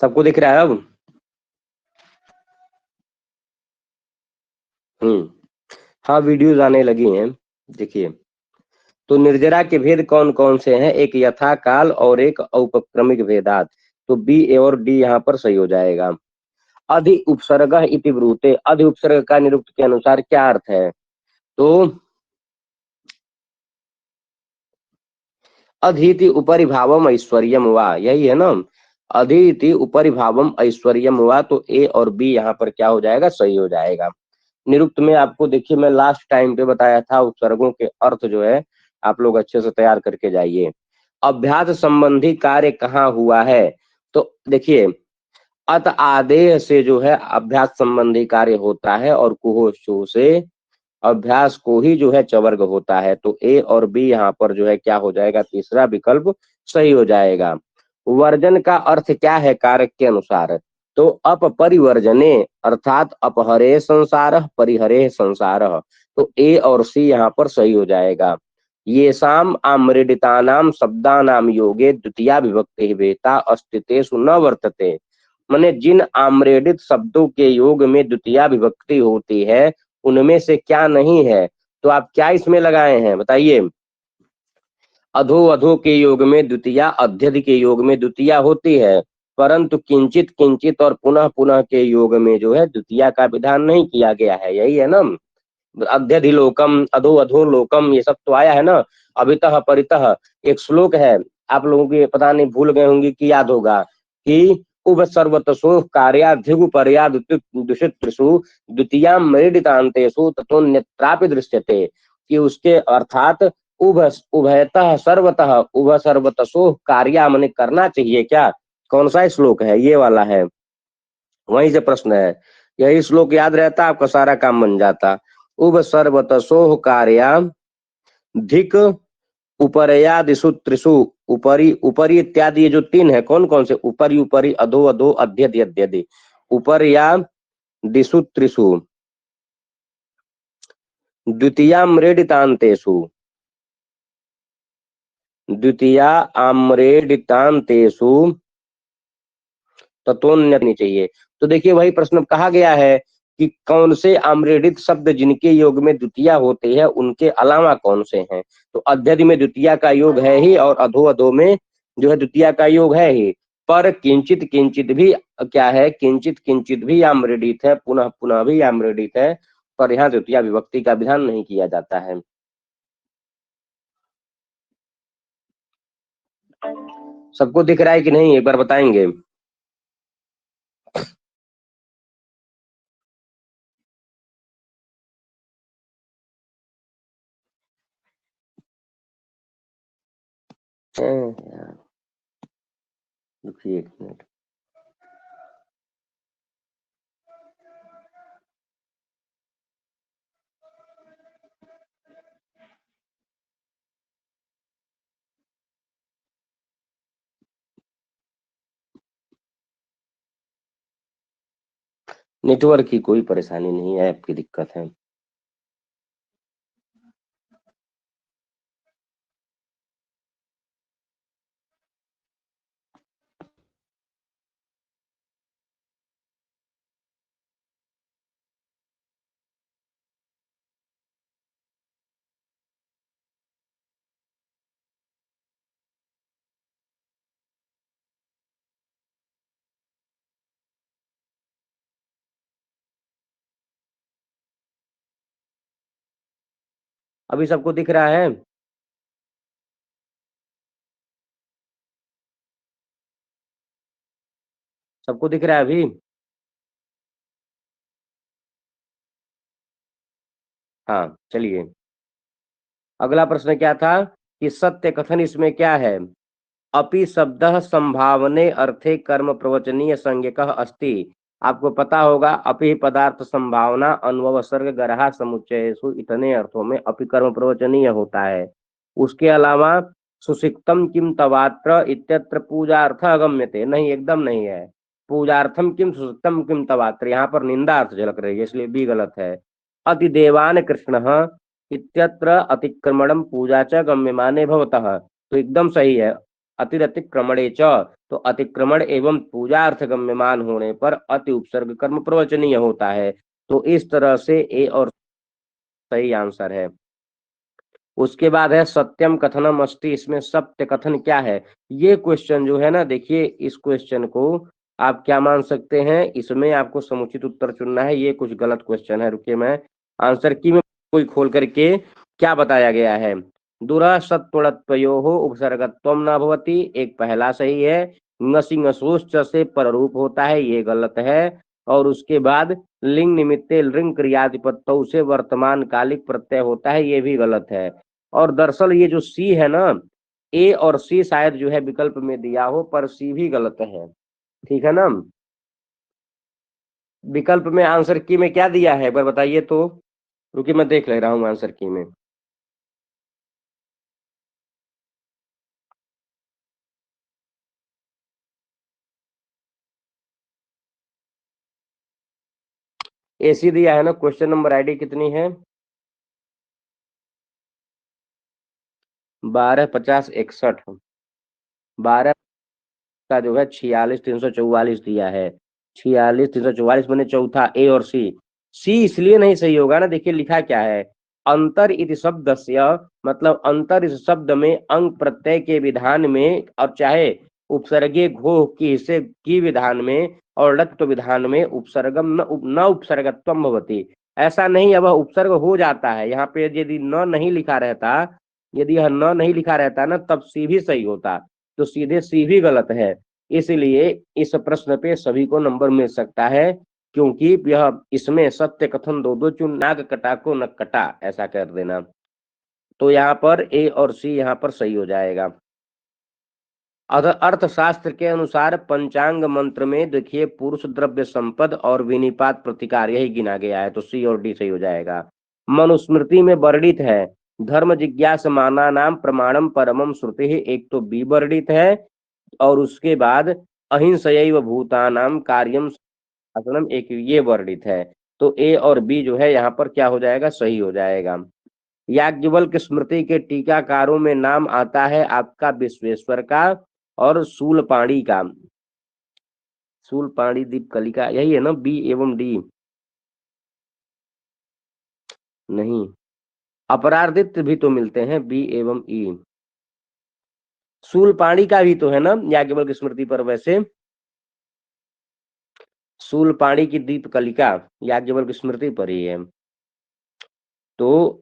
सबको दिख रहा है अब। हाँ, वीडियोज आने लगी हैं। देखिए, तो निर्जरा के भेद कौन कौन से हैं, एक यथा काल और एक औपक्रमिक भेदात। तो बी ए और डी यहाँ पर सही हो जाएगा। अधि उपसर्ग इति ब्रूते, अधि उपसर्ग का निरुक्त के अनुसार क्या अर्थ है, तो अधीति उपरि भावम ऐश्वर्यम वा, यही है ना, अधीति उपरि भावम ऐश्वर्यम वा, तो ए और बी यहाँ पर क्या हो जाएगा, सही हो जाएगा। निरुक्त में आपको देखिए मैं लास्ट टाइम पे बताया था, उपसर्गों के अर्थ जो है आप लोग अच्छे से तैयार करके जाइए। अभ्यास संबंधी कार्य कहाँ हुआ है, तो देखिए अत आदेश से जो है अभ्यास संबंधी कार्य होता है, और कुहो शो से अभ्यास को ही जो है चवर्ग होता है। तो ए और बी यहाँ पर जो है क्या हो जाएगा, तीसरा विकल्प सही हो जाएगा। वर्जन का अर्थ क्या है कारक के अनुसार, तो अपरिवर्जने अर्थात अपहरे संसार परिहरे संसार, तो ए और सी यहाँ पर सही हो जाएगा। ये शाम आम्रेडितानाम शब्दानाम योगे द्वितीया विभक्ति वेता अस्तित्वेषु न वर्तते, माने जिन आम्रेडित शब्दों के योग में द्वितीया विभक्ति होती है उनमें से क्या नहीं है, तो आप क्या इसमें लगाए हैं बताइए। अधो अधो के योग में द्वितीया, अध्यधि के योग में द्वितीया होती है, परंतु किंचित किंचित और पुनः पुनः के योग में जो है द्वितीया का विधान नहीं किया गया है, यही है ना। अध्यधिलोकम अधो अधो लोकम, ये सब तो आया है ना। अभितः परितः एक श्लोक है, आप लोगों को ये पता नहीं भूल गए होंगे कि याद होगा कि उभ सर्वतसो कार्याधिगु पर्या दुषित्रिषु द्वितीयाम मरीडितांतेषु ततोन्यत्रापि दृश्यते, कि उसके अर्थात उभ उभयतः सर्वतः उभ सर्वतसो कार्या माने करना चाहिए क्या। कौन सा श्लोक है, ये वाला है, वहीं से प्रश्न है। यही श्लोक याद रहता आपका सारा काम बन जाता। उभ सर्वतसोह कार्या धिक उपरया दिशु त्रिषु, उपरी उपरी इत्यादि ये जो तीन है कौन कौन से, उपरी उपरी अधो अधो अध्यदि अध्यदि, ऊपर या दिशु त्रिषु द्वितीया म्रेडितांतेषु, द्वितीया आम्रेडितांतेषु तत्वोन्नत नहीं चाहिए। तो देखिए वही प्रश्न कहा गया है कि कौन से आम्रेडित शब्द जिनके योग में द्वितीया होते हैं उनके अलावा कौन से हैं। तो अध्यधि में द्वितीया का योग है ही, और अधो अधो में जो है द्वितीया का योग है ही, पर किंचित किंचित भी क्या है, किंचित किंचित भी आम्रेडित है, पुनः पुनः भी आम्रेडित है, पर यहाँ द्वितीया विभक्ति का विधान नहीं किया जाता है। सबको दिख रहा है कि नहीं, एक बार बताएंगे। रुकिए एक मिनट। नेटवर्क की कोई परेशानी नहीं है, आपकी दिक्कत है। अभी सबको दिख रहा है। सबको दिख रहा है अभी। हाँ चलिए, अगला प्रश्न क्या था कि सत्य कथन इसमें क्या है। अपि शब्द संभावने अर्थे कर्म प्रवचनीय संज्ञकः अस्ति। आपको पता होगा अपि पदार्थ संभावना अनुभव सर्ग गरहा समुच्चयसु, इतने अर्थों में अपि कर्म प्रवचनीय होता है। उसके अलावा सुसिक्तम किम तवात्र इत्यत्र पूजार्थ अगम्यते, नहीं एकदम नहीं है। पूजार्थम किम सुसिक्तम किम तवात्र, यहाँ पर निंदा अर्थ झलक रही है, इसलिए भी गलत है। अतिदेवान कृष्ण इत्यत्र अतिक्रमणम पूजा च गम्यमाने भवतः, तो एकदम सही है। अतिक्रमणे च, तो अतिक्रमण एवं पूजा अर्थ गम्यमान होने पर अति उपसर्ग कर्म प्रवचनीय होता है। तो इस तरह से ए और सही आंसर है। उसके बाद है सत्यम कथनम अस्ति, इसमें सत्य कथन क्या है। ये क्वेश्चन जो है ना, देखिए इस क्वेश्चन को आप क्या मान सकते हैं, इसमें आपको समुचित उत्तर चुनना है। ये कुछ गलत क्वेश्चन है, रुकिए मैं आंसर की में कोई खोल करके क्या बताया गया है। दुरा सत्वयो उपसर्गत्वम न भवति, एक पहला सही है। ngसी ngसोश्च से पररूप होता है, ये गलत है। और उसके बाद लिंग निमित्ते लिंग क्रियाधिपत्य से वर्तमान कालिक प्रत्यय होता है, ये भी गलत है। और दरअसल ये जो सी है ना, ए और सी शायद जो है विकल्प में दिया हो, पर सी भी गलत है, ठीक है ना। विकल्प में आंसर की में क्या दिया है एक बार बताइए तो, रुकिए मैं देख ले रहा हूँ आंसर की में। एसी दिया है ना, क्वेश्चन नंबर आईडी कितनी है, 125061, 12 का जो है 46,344 दिया है। 46,344 मैंने चौथा ए और सी। सी इसलिए नहीं सही होगा ना, देखिए लिखा क्या है, अंतर इति शब्दस्य, मतलब अंतर इस शब्द में अंग प्रत्यय के विधान में, और चाहे उपसर्गीय घोह की हिस्से की विधान में और णत्व विधान में उपसर्गम न उपसर्गत्वम भवति। ऐसा नहीं है, वह उपसर्ग हो जाता है। यहाँ पे यदि न नहीं लिखा रहता, यदि यह न नहीं लिखा रहता ना, तब सी भी सही होता, तो सीधे सी भी गलत है। इसलिए इस प्रश्न पे सभी को नंबर मिल सकता है, क्योंकि यह इसमें सत्य कथन दो दो चुन नाग कटा को न कटा, ऐसा कर देना। तो यहाँ पर ए और सी यहाँ पर सही हो जाएगा। अर्थशास्त्र के अनुसार पंचांग मंत्र में देखिए पुरुष द्रव्य संपद और विनिपात प्रतिकार यही गिना गया है, तो सी और डी सही हो जाएगा। मनुस्मृति में वर्णित है धर्म जिज्ञास माना नाम प्रमाणम परमम श्रुति, एक तो बी वर्णित है, और उसके बाद अहिंसैव भूतानाम कार्यम शासनम एक ये वर्णित है। तो ए और बी जो है यहाँ पर क्या हो जाएगा, सही हो जाएगा। याज्ञवल्क्य स्मृति के टीकाकारों में नाम आता है आपका विश्वेश्वर का और शूलपाणी का। शूलपाणी दीपकलिका यही है ना, बी एवं डी? नहीं, अपरार्दित्य भी तो मिलते हैं, बी एवं ई। शूलपाणी का भी तो है ना याज्ञवल्क्य स्मृति पर, वैसे शूलपाणी की दीपकलिका याज्ञवल्क्य स्मृति पर ही है। तो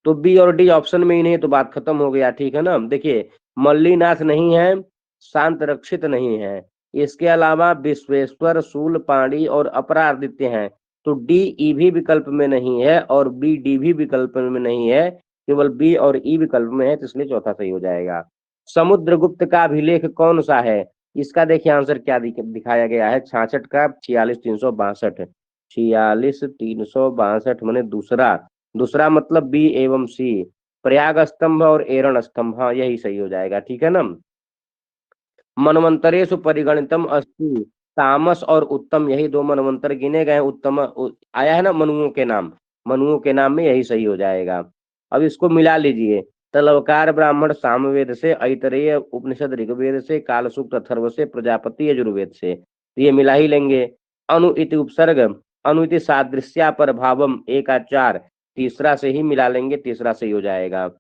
बी और डी ऑप्शन में ही नहीं, तो बात खत्म हो गया, ठीक है ना। देखिए मल्लीनाथ नहीं है, शांत रक्षित नहीं है, इसके अलावा विश्वेश्वर, शूलपाणी और अपरादित्य हैं। तो डी ई भी विकल्प में नहीं है और बी डी भी विकल्प में नहीं है, केवल बी और ई विकल्प में है, तो इसलिए चौथा सही हो जाएगा। समुद्रगुप्त का अभिलेख कौन सा है? इसका देखिए आंसर क्या दिखाया गया है, 66 का 46,362। 46,362 मैंने दूसरा, दूसरा मतलब बी एवं सी, प्रयाग स्तंभ और एरण स्तंभ, हाँ यही सही हो जाएगा, ठीक है ना। मनवंतरेषु परिगणितम अस्ति तामस और उत्तम, यही दो मनवंतर गिने गए। उत्तम आया है ना मनुओं के नाम, मनुओं के नाम में यही सही हो जाएगा। अब इसको मिला लीजिए, तलवकार ब्राह्मण सामवेद से, ऐतरेय उपनिषद ऋग्वेद से, कालसूक्त अथर्व से, प्रजापति यजुर्वेद से, तो ये मिला ही लेंगे। अनु इति उपसर्ग, अनु इति सादृश्या पर भावम एक आचार, तीसरा से ही मिला लेंगे, तीसरा सही हो जाएगा।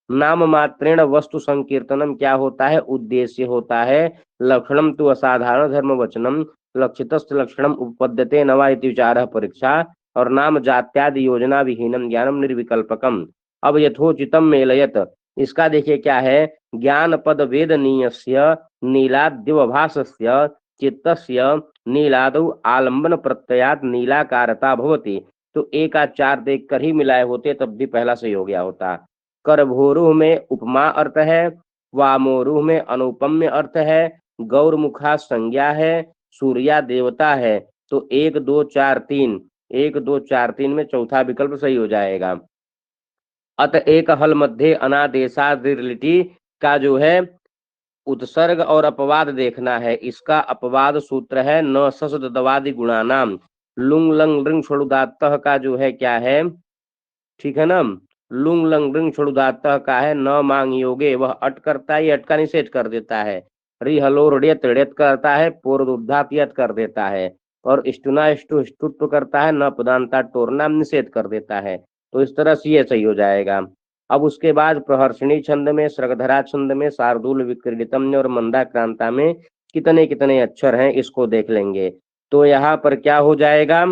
नाम मात्रेण वस्तु संकीर्तनम क्या होता है, उद्देश्य होता है। लक्षणम तो असाधारण धर्म वचनम, लक्षितस्थ लक्षणम उपपद्यते नवा इति विचारः परीक्षा, और नाम जात्यादि योजना विहीनम ज्ञानम निर्विकल्पकम। अब यथोचितम मेलयत, इसका देखिए क्या है, ज्ञान पद वेदनीयस्य नीलाद्यवभासस्य चित्तस्य नीलादौ आलंबन प्रत्ययात नीलाकारता भवति। तो एक आध चार देख कर ही मिलाए होते तब भी पहला सही हो गया होता। करभोरुह में उपमा अर्थ है, वामोरुह में अनुपम्य अर्थ है, गौरमुखा संज्ञा है, सूर्या देवता है। तो 1 2 4 3, 1 2 4 3 में चौथा विकल्प सही हो जाएगा। अत एक हल मध्य अनादेशादिलिटी का जो है उत्सर्ग और अपवाद देखना है। इसका अपवाद सूत्र है न ससद दवादि गुणानाम, लुंग लंग लिंग छोड़ुदात्तः का जो है क्या है, ठीक है ना, लुंग लंग लिंग छोड़ुदात्तः का है न मांग योगे, वह अट करता है, अटका निषेध कर देता है। रि हलो ऋत ऋत करता है, पोर्दुर्धात यत कर देता है, और स्टुना स्टु स्टुत्व करता है, न पदांता टोरना निषेध कर देता है। तो इस तरह से ये सही हो जाएगा। अब उसके बाद प्रहर्षणी छंद में, श्रगधरा छंद में, शार्दूल विक्रीडितम में और मंदाक्रांता में कितने कितने अक्षर हैं इसको देख लेंगे। तो यहाँ पर क्या हो जाएगा,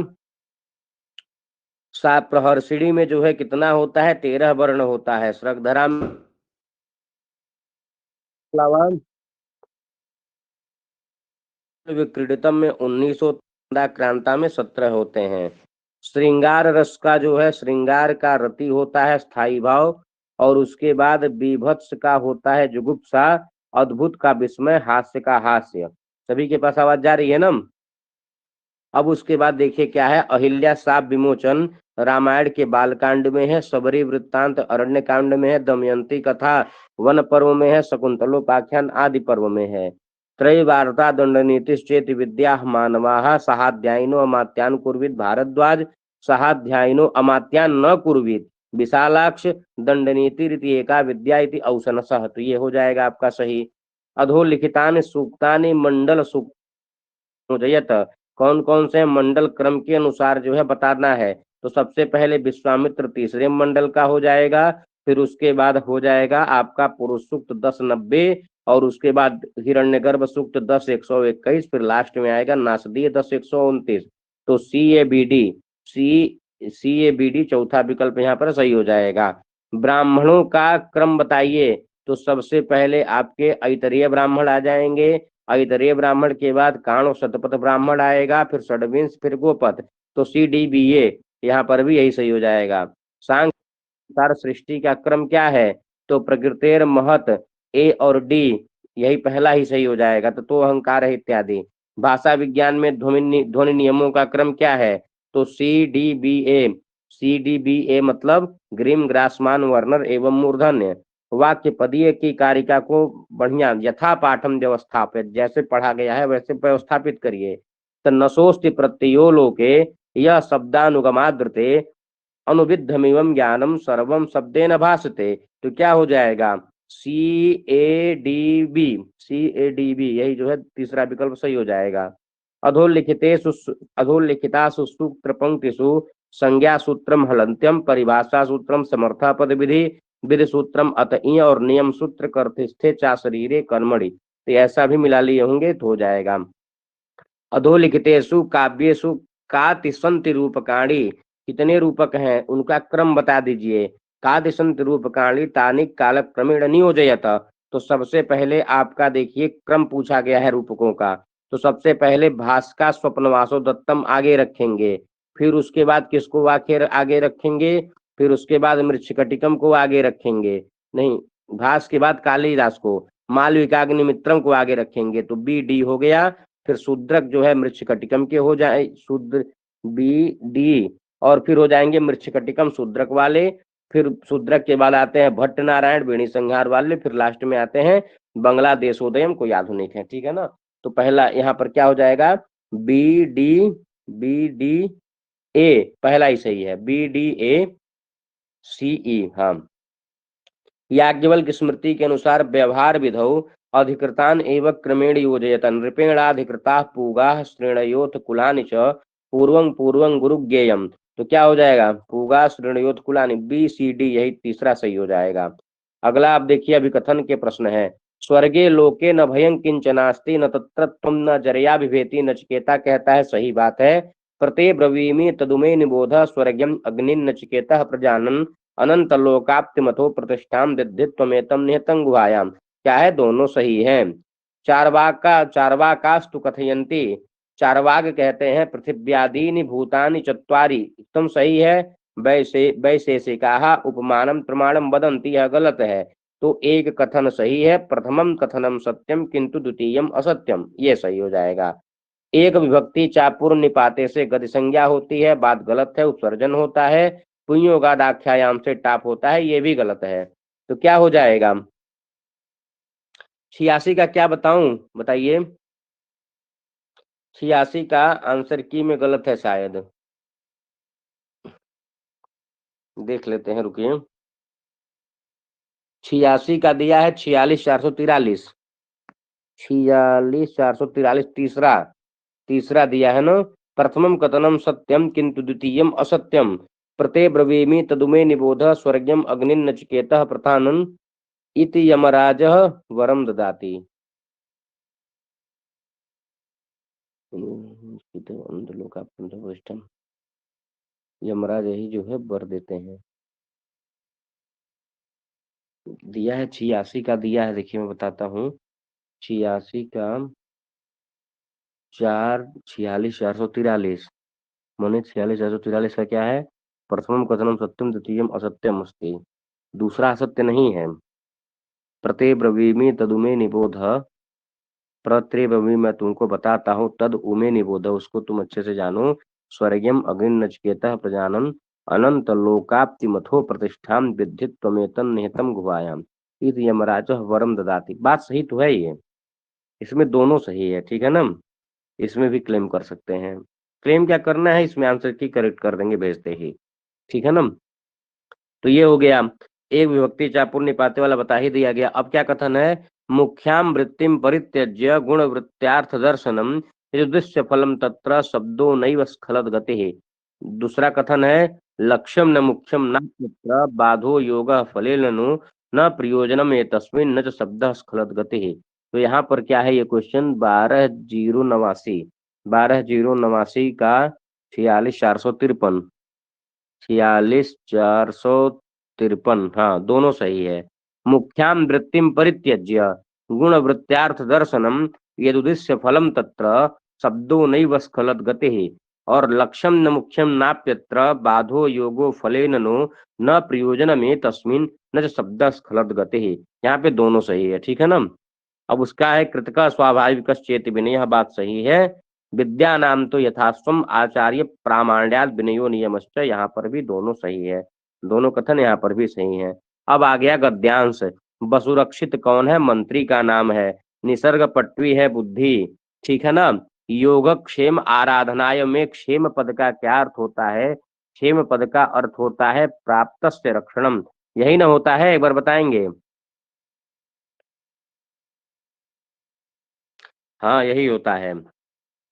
प्रहर्षिणी में जो है कितना होता है, 13 वर्ण होता है। श्रगधरा में विक्रीडितम में 19 क्रांता में 17 होते हैं। श्रृंगार रस का जो है, श्रृंगार का रति होता है स्थाई भाव, और उसके बाद बीभत्स का होता है जुगुप्सा, अद्भुत का विस्मय, हास्य का हास्य। सभी के पास आवाज जा रही है ना। अब उसके बाद देखिए क्या है, अहिल्या शाप विमोचन रामायण के बालकांड में है, सबरी वृत्तांत अरण्य कांड में है, दमयंती कथा वन पर्व में है, शकुंतलोपाख्यान आदि पर्व में है। त्रय वार्ता दंडनीतिश्चेत विद्या मानवाः सहाध्यायिनो अमात्यान कुर्विद भारद्वाज, सहाध्यायिनो अमात्यान न कुर्विद विशालाक्ष, दंडनीति रीति एका विद्या इति औसनसः। तो ये हो जाएगा आपका सही। अधोलिखितानि सूक्तानि मंडल सूक्त मुजयत, कौन कौन से मंडल क्रम के अनुसार जो है बताना है। तो सबसे पहले विश्वामित्र तीसरे मंडल का हो जाएगा, फिर उसके बाद हो जाएगा आपका पुरुष सूक्त 10 90, और उसके बाद हिरण्यगर्भ सूक्त 10:121, फिर लास्ट में आएगा नासदीय 10:129। तो सी ए बी डी चौथा विकल्प यहाँ पर सही हो जाएगा। ब्राह्मणों का क्रम बताइए। तो सबसे पहले आपके ऐतरेय ब्राह्मण आ जाएंगे। ऐतरेय ब्राह्मण के बाद काण शतपथ ब्राह्मण आएगा, फिर षड्विंश, फिर गोपथ। तो CDBA यहाँ पर भी यही सही हो जाएगा। सांख्य अनुसार सृष्टि का क्रम क्या है? तो प्रकृतेर महत, A और D, यही पहला ही सही हो जाएगा। तो अहंकार है इत्यादि। भाषा विज्ञान में ध्वनि नियमों का क्रम क्या है? तो CDBA मतलब ग्रीम, ग्रासमान, वर्नर एवं मूर्धन्य। वाक्य पदीय की कारिका को बढ़िया यथा पाठम व्यवस्थापित, जैसे पढ़ा गया है वैसे व्यवस्थापित करिए। तो नसोस्ति प्रत्ययो लोके यह शब्दानुगमाद्रते अनुविद्धमिवं ज्ञानम सर्वम शब्देन भासते। तो क्या हो जाएगा? सी ए डी बी यही जो है तीसरा विकल्प सही हो जाएगा। अधोलिखितासु सूत्र पंक्तिषु संज्ञा सूत्रम हलंत्यम, परिभाषा सूत्रम समर्था पद विधि, विधि सूत्रम अतईय और नियम सूत्र कर्तस्थे चा शरीरे कर्मणि। तो ऐसा भी मिला लिए होंगे तो हो जाएगा। अधोलिखितेषु काव्येषु कातिसंति रूपकाणी, कितने रूपक हैं उनका क्रम बता दीजिए। कातिसंति रूपकाणी तानि कालक्रमेण नियोजयत। तो सबसे पहले आपका देखिए क्रम पूछा गया है रूपकों का। तो सबसे पहले भास्का स्वप्नवासो दत्तम आगे रखेंगे, फिर उसके बाद किसको आखिर आगे रखेंगे, फिर उसके बाद मृच्छकटिकम को आगे रखेंगे, नहीं, भास के बाद कालिदास को, मालविकाग्निमित्रम को आगे रखेंगे। तो BD हो गया। फिर शूद्रक जो है मृच्छकटिकम के हो जाए, शूद्र BD, और फिर हो जाएंगे मृच्छकटिकम शूद्रक वाले। फिर शूद्रक के बाद आते हैं भट्ट नारायण वेणी संहार वाले, फिर लास्ट में आते हैं बांग्लादेशोदयम, कोई आधुनिक है, ठीक है ना। तो पहला यहाँ पर क्या हो जाएगा? BD A पहला ही सही है, BDACE। हाँ, याज्ञवल्क्य स्मृति के अनुसार व्यवहार विधौ अधिकृतान एवं क्रमेण योजयतन, नृपेणाधिकृता पूगा श्रेणयोथ कुलानि च पूर्वं पूर्वं गुरु ज्ञेयम। तो क्या हो जाएगा? पूगा श्रेणयोथ कुलानि, BCD यही तीसरा सही हो जाएगा। अगला आप देखिए अभिकथन के प्रश्न है। स्वर्गे लोके न भयं किंचनास्ति न तत्र त्वं न जरया बिभेति, नचिकेता कहता है सही बात है। प्रते ब्रवीमि तदुमे निबोध स्वर्गम अग्निन नचिकेता प्रजानन अनंत लोकाप्तिमथो प्रतिष्ठाम दिद्धित्वमेतम निहतं गुहायाम। क्या है? दोनों सही है। चार्वाकास्तु कथयन्ति, चार्वाक कहते हैं पृथिव्यादीनि भूतानि चत्वारि, एकदम सही है। वैशेषिकाः उपमानम प्रमाणम वदन्ति, यह गलत है। तो एक कथन सही है, प्रथमम कथनम सत्यम किंतु द्वितीयम असत्यम, ये सही हो जाएगा। एक विभक्ति चापूर्व निपाते से गति संज्ञा होती है, बात गलत है, उत्सर्जन होता है। पुण्योगादाख्यायाम से टाप होता है, ये भी गलत है। तो क्या हो जाएगा? 86 का क्या बताऊं, बताइए। 86 का आंसर की में गलत है शायद, देख लेते हैं, रुकिए। 86 का दिया है 46,443, 46,443 तीसरा, तीसरा दिया है ना। प्रथमम कथनम सत्यम किंतु द्वितीयम असत्यम, प्रते ब्रवीमि तदुमे निबोध स्वर्गम अग्निन नचिकेतः प्रथानन इति यमराजः वरम ददाति। यमराज यही जो है वर देते हैं। दिया है 86 का दिया है, देखिए मैं बताता हूँ। 86 का 46,443 माने 46,443 का क्या है? प्रथमम कथनम सत्यम द्वितीयम असत्यम अस्ति, दूसरा असत्य नहीं है। प्रते ब्रवीमि तदुमे निबोध, प्रत्रे ब्रवीमि मैं तुमको बताता हूँ, तद उमे निबोध उसको तुम अच्छे से जानो, स्वर्गम अग्नि नचिकेता प्रजानन अनंत लोकाप्ति मथो प्रतिष्ठाम विद्धित त्वमेतन निहतम गुहायाम इद यमराज वरम ददाति। बात सही तो है ये, इसमें दोनों सही है, ठीक है ना। इसमें भी क्लेम कर सकते हैं। क्लेम क्या करना है, इसमें आंसर की करेक्ट कर देंगे भेजते ही, ठीक है ना। तो ये हो गया, एक विभक्ति चापुर निपाते वाला बता ही दिया गया। अब क्या कथन है? मुख्याम वृत्तिम परित्यज्य गुण वृत्त्यार्थ दर्शनम यदुद्देश्य फलम तत्र शब्दो नैव स्खलत गति। दूसरा कथन है लक्ष्यम न मुख्यम न तत्र बाधो योग फले नु न प्रयोजनम एतस्मिन् न च शब्दः स्खलत गतिः। तो यहाँ पर क्या है, ये क्वेश्चन 12,089, 12,089 का 46,453, 46,453, हाँ दोनों सही है। मुख्याम वृत्तिम परित्यज्य गुण वृत्त्यार्थ दर्शनम यदुद्देश्य फलम तत्र शब्दो नैव स्खलत गतिः और लक्ष्यम न मुख्यम नाप्यत्र बाधो योगो फलेन नो न प्रयोजनमे तस्मिन् न च शब्द स्खलत गतिः। यहाँ पे दोनों सही है, ठीक है ना। अब उसका है कृतका स्वाभाविक चेत विनय, यह बात सही है। विद्या नाम तो यथास्वम आचार्य प्रामाण्याद विनयो नियमश्च, यहाँ पर भी दोनों सही है, दोनों कथन यहाँ पर भी सही है। अब आ गया गद्यांश। वसुरक्षित कौन है, मंत्री का नाम है। निसर्ग पटवी है बुद्धि, ठीक है ना। योगक्षेम आराधनाय में क्षेम पद का क्या अर्थ होता है, क्षेम पद का अर्थ होता है प्राप्त से रक्षणम, यही ना होता है, एक बार बताएंगे। हाँ यही होता है।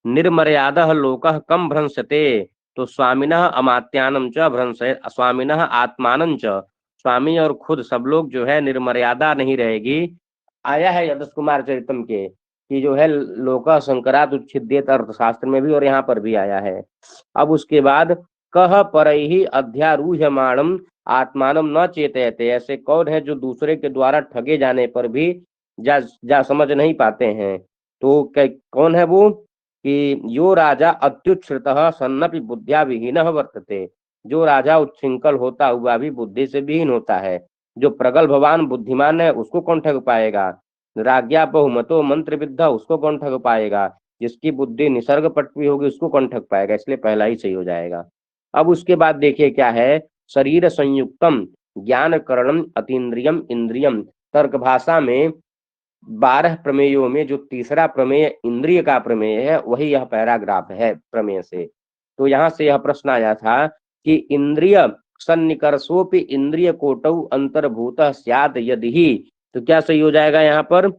निर्मर्यादः लोकः कम भ्रंशते, तो स्वामिनः अमात्यानं च भ्रंशे स्वामिनः आत्मानं च, स्वामी और खुद सब लोग जो है निर्मर्यादा नहीं रहेगी। आया है यदुष कुमार चरितम के कि जो है लोका संकरात उच्छिद्येत, अर्थशास्त्र में भी और यहाँ पर भी आया है। अब उसके बाद कह परैहि अध्यारूह्यमाणम आत्मानम न चेतयते, ऐसे कौन है जो दूसरे के द्वारा ठगे जाने पर भी जा जा समझ नहीं पाते हैं। तो कौन है वो कि यो राजा अत्युच्छ्रित सन्नपि बुद्धिया विहीन वर्तते, जो राजा उच्छृंखल होता हुआ भी बुद्धि से विहीन होता है। जो प्रगल्भवान बुद्धिमान है उसको कौन ठग पाएगा, राज्ञा बहुमतो मंत्र विद्या उसको कौन ठग पाएगा, जिसकी बुद्धि निसर्ग पटवी होगी उसको कौन ठग पाएगा, इसलिए पहला ही सही हो जाएगा। अब उसके बाद देखिए क्या है, शरीर संयुक्तम ज्ञान करणम अतीन्द्रियम इंद्रियम, तर्क भाषा में 12 प्रमेयों में जो तीसरा प्रमेय इंद्रिय का प्रमेय है वही यह पैराग्राफ है प्रमेय से। तो यहाँ से यह प्रश्न आया था कि इंद्रिय सन्निकर्षोपि इंद्रिय कोटौ अंतर्भूत स्यात् यदि ही, तो क्या सही हो जाएगा यहाँ पर।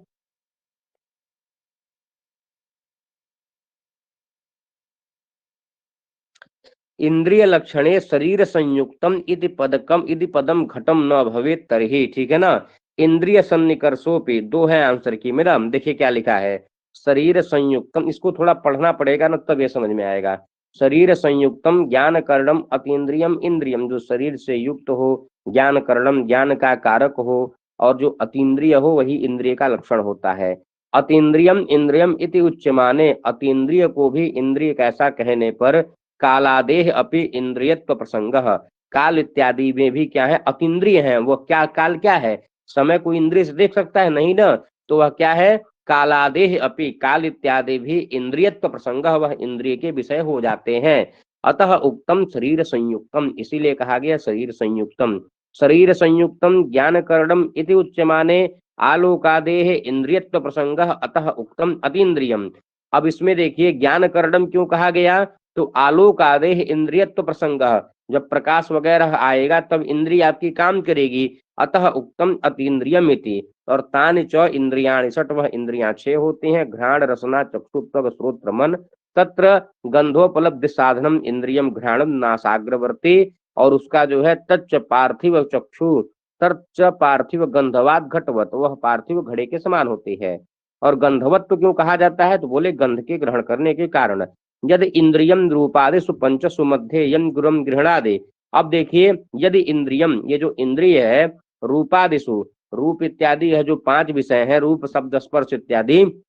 इंद्रिय लक्षणे शरीर संयुक्तम इति पदकम इति पदम घटम न भवेत तरही, ठीक है ना। इंद्रिय सन्निकर्षोपि दो है आंसर की मेरा, देखिए क्या लिखा है, शरीर संयुक्तम, इसको थोड़ा पढ़ना पड़ेगा ना तब ये समझ में आएगा। शरीर संयुक्तम ज्ञान करणम अतीन्द्रियम इंद्रियम, जो शरीर से युक्त हो, ज्ञान करणम ज्ञान का कारक हो, और जो अतीन्द्रिय हो वही इंद्रिय का लक्षण होता है। अतीन्द्रियम इंद्रियम इति उच्यमाने, अतीन्द्रिय को भी इंद्रिय कैसा कहने पर कालादेह अपि इंद्रियत्व प्रसंग, काल इत्यादि में भी क्या है अतीन्द्रिय है। वो क्या काल क्या है, समय को इंद्रिय से देख सकता है नहीं ना, तो वह क्या है कालादेह अपि, काल इत्यादि भी इंद्रियत्व प्रसंग, वह इंद्रिय के विषय हो जाते हैं। अतः उक्तम शरीर संयुक्तम, इसीलिए कहा गया शरीर संयुक्तम। शरीर संयुक्तम ज्ञान करणम इति उच्यमाने आलोकादेह इंद्रियत्व प्रसंग अतः उक्तम अतीन्द्रियम। अब इसमें देखिए ज्ञान करणम क्यों कहा गया, तो आलोक आदेह इंद्रियत्व प्रसंग, जब प्रकाश वगैरह आएगा तब इंद्रिय आपकी काम करेगी। अतः उक्तम अतीन्द्रियम इति, और तानि च इंद्रियाणि षट, वह इंद्रियां 6 होती हैं, घ्राण रसना चक्षु त्वग श्रोत्र मन, तत्र गंधोपलब्ध साधनम इंद्रियम घ्राणम नासाग्रवर्ती, और उसका जो है तच्च पार्थिव चक्षु तच्च पार्थिव गंधवाद घटवत, वह पार्थिव घड़े के समान होती है। और गंधवत्व क्यों कहा जाता है, तो बोले गंध के ग्रहण करने के कारण। यदि इंद्रियम रूपादिषु पंचसु मध्ये यम गुरम गृहणादि, अब देखिए यदि इंद्रियम, ये जो इंद्रिय है, रूपादिषु रूप इत्यादि है जो 5 विषय हैं, रूप शब्द स्पर्श इत्यादि,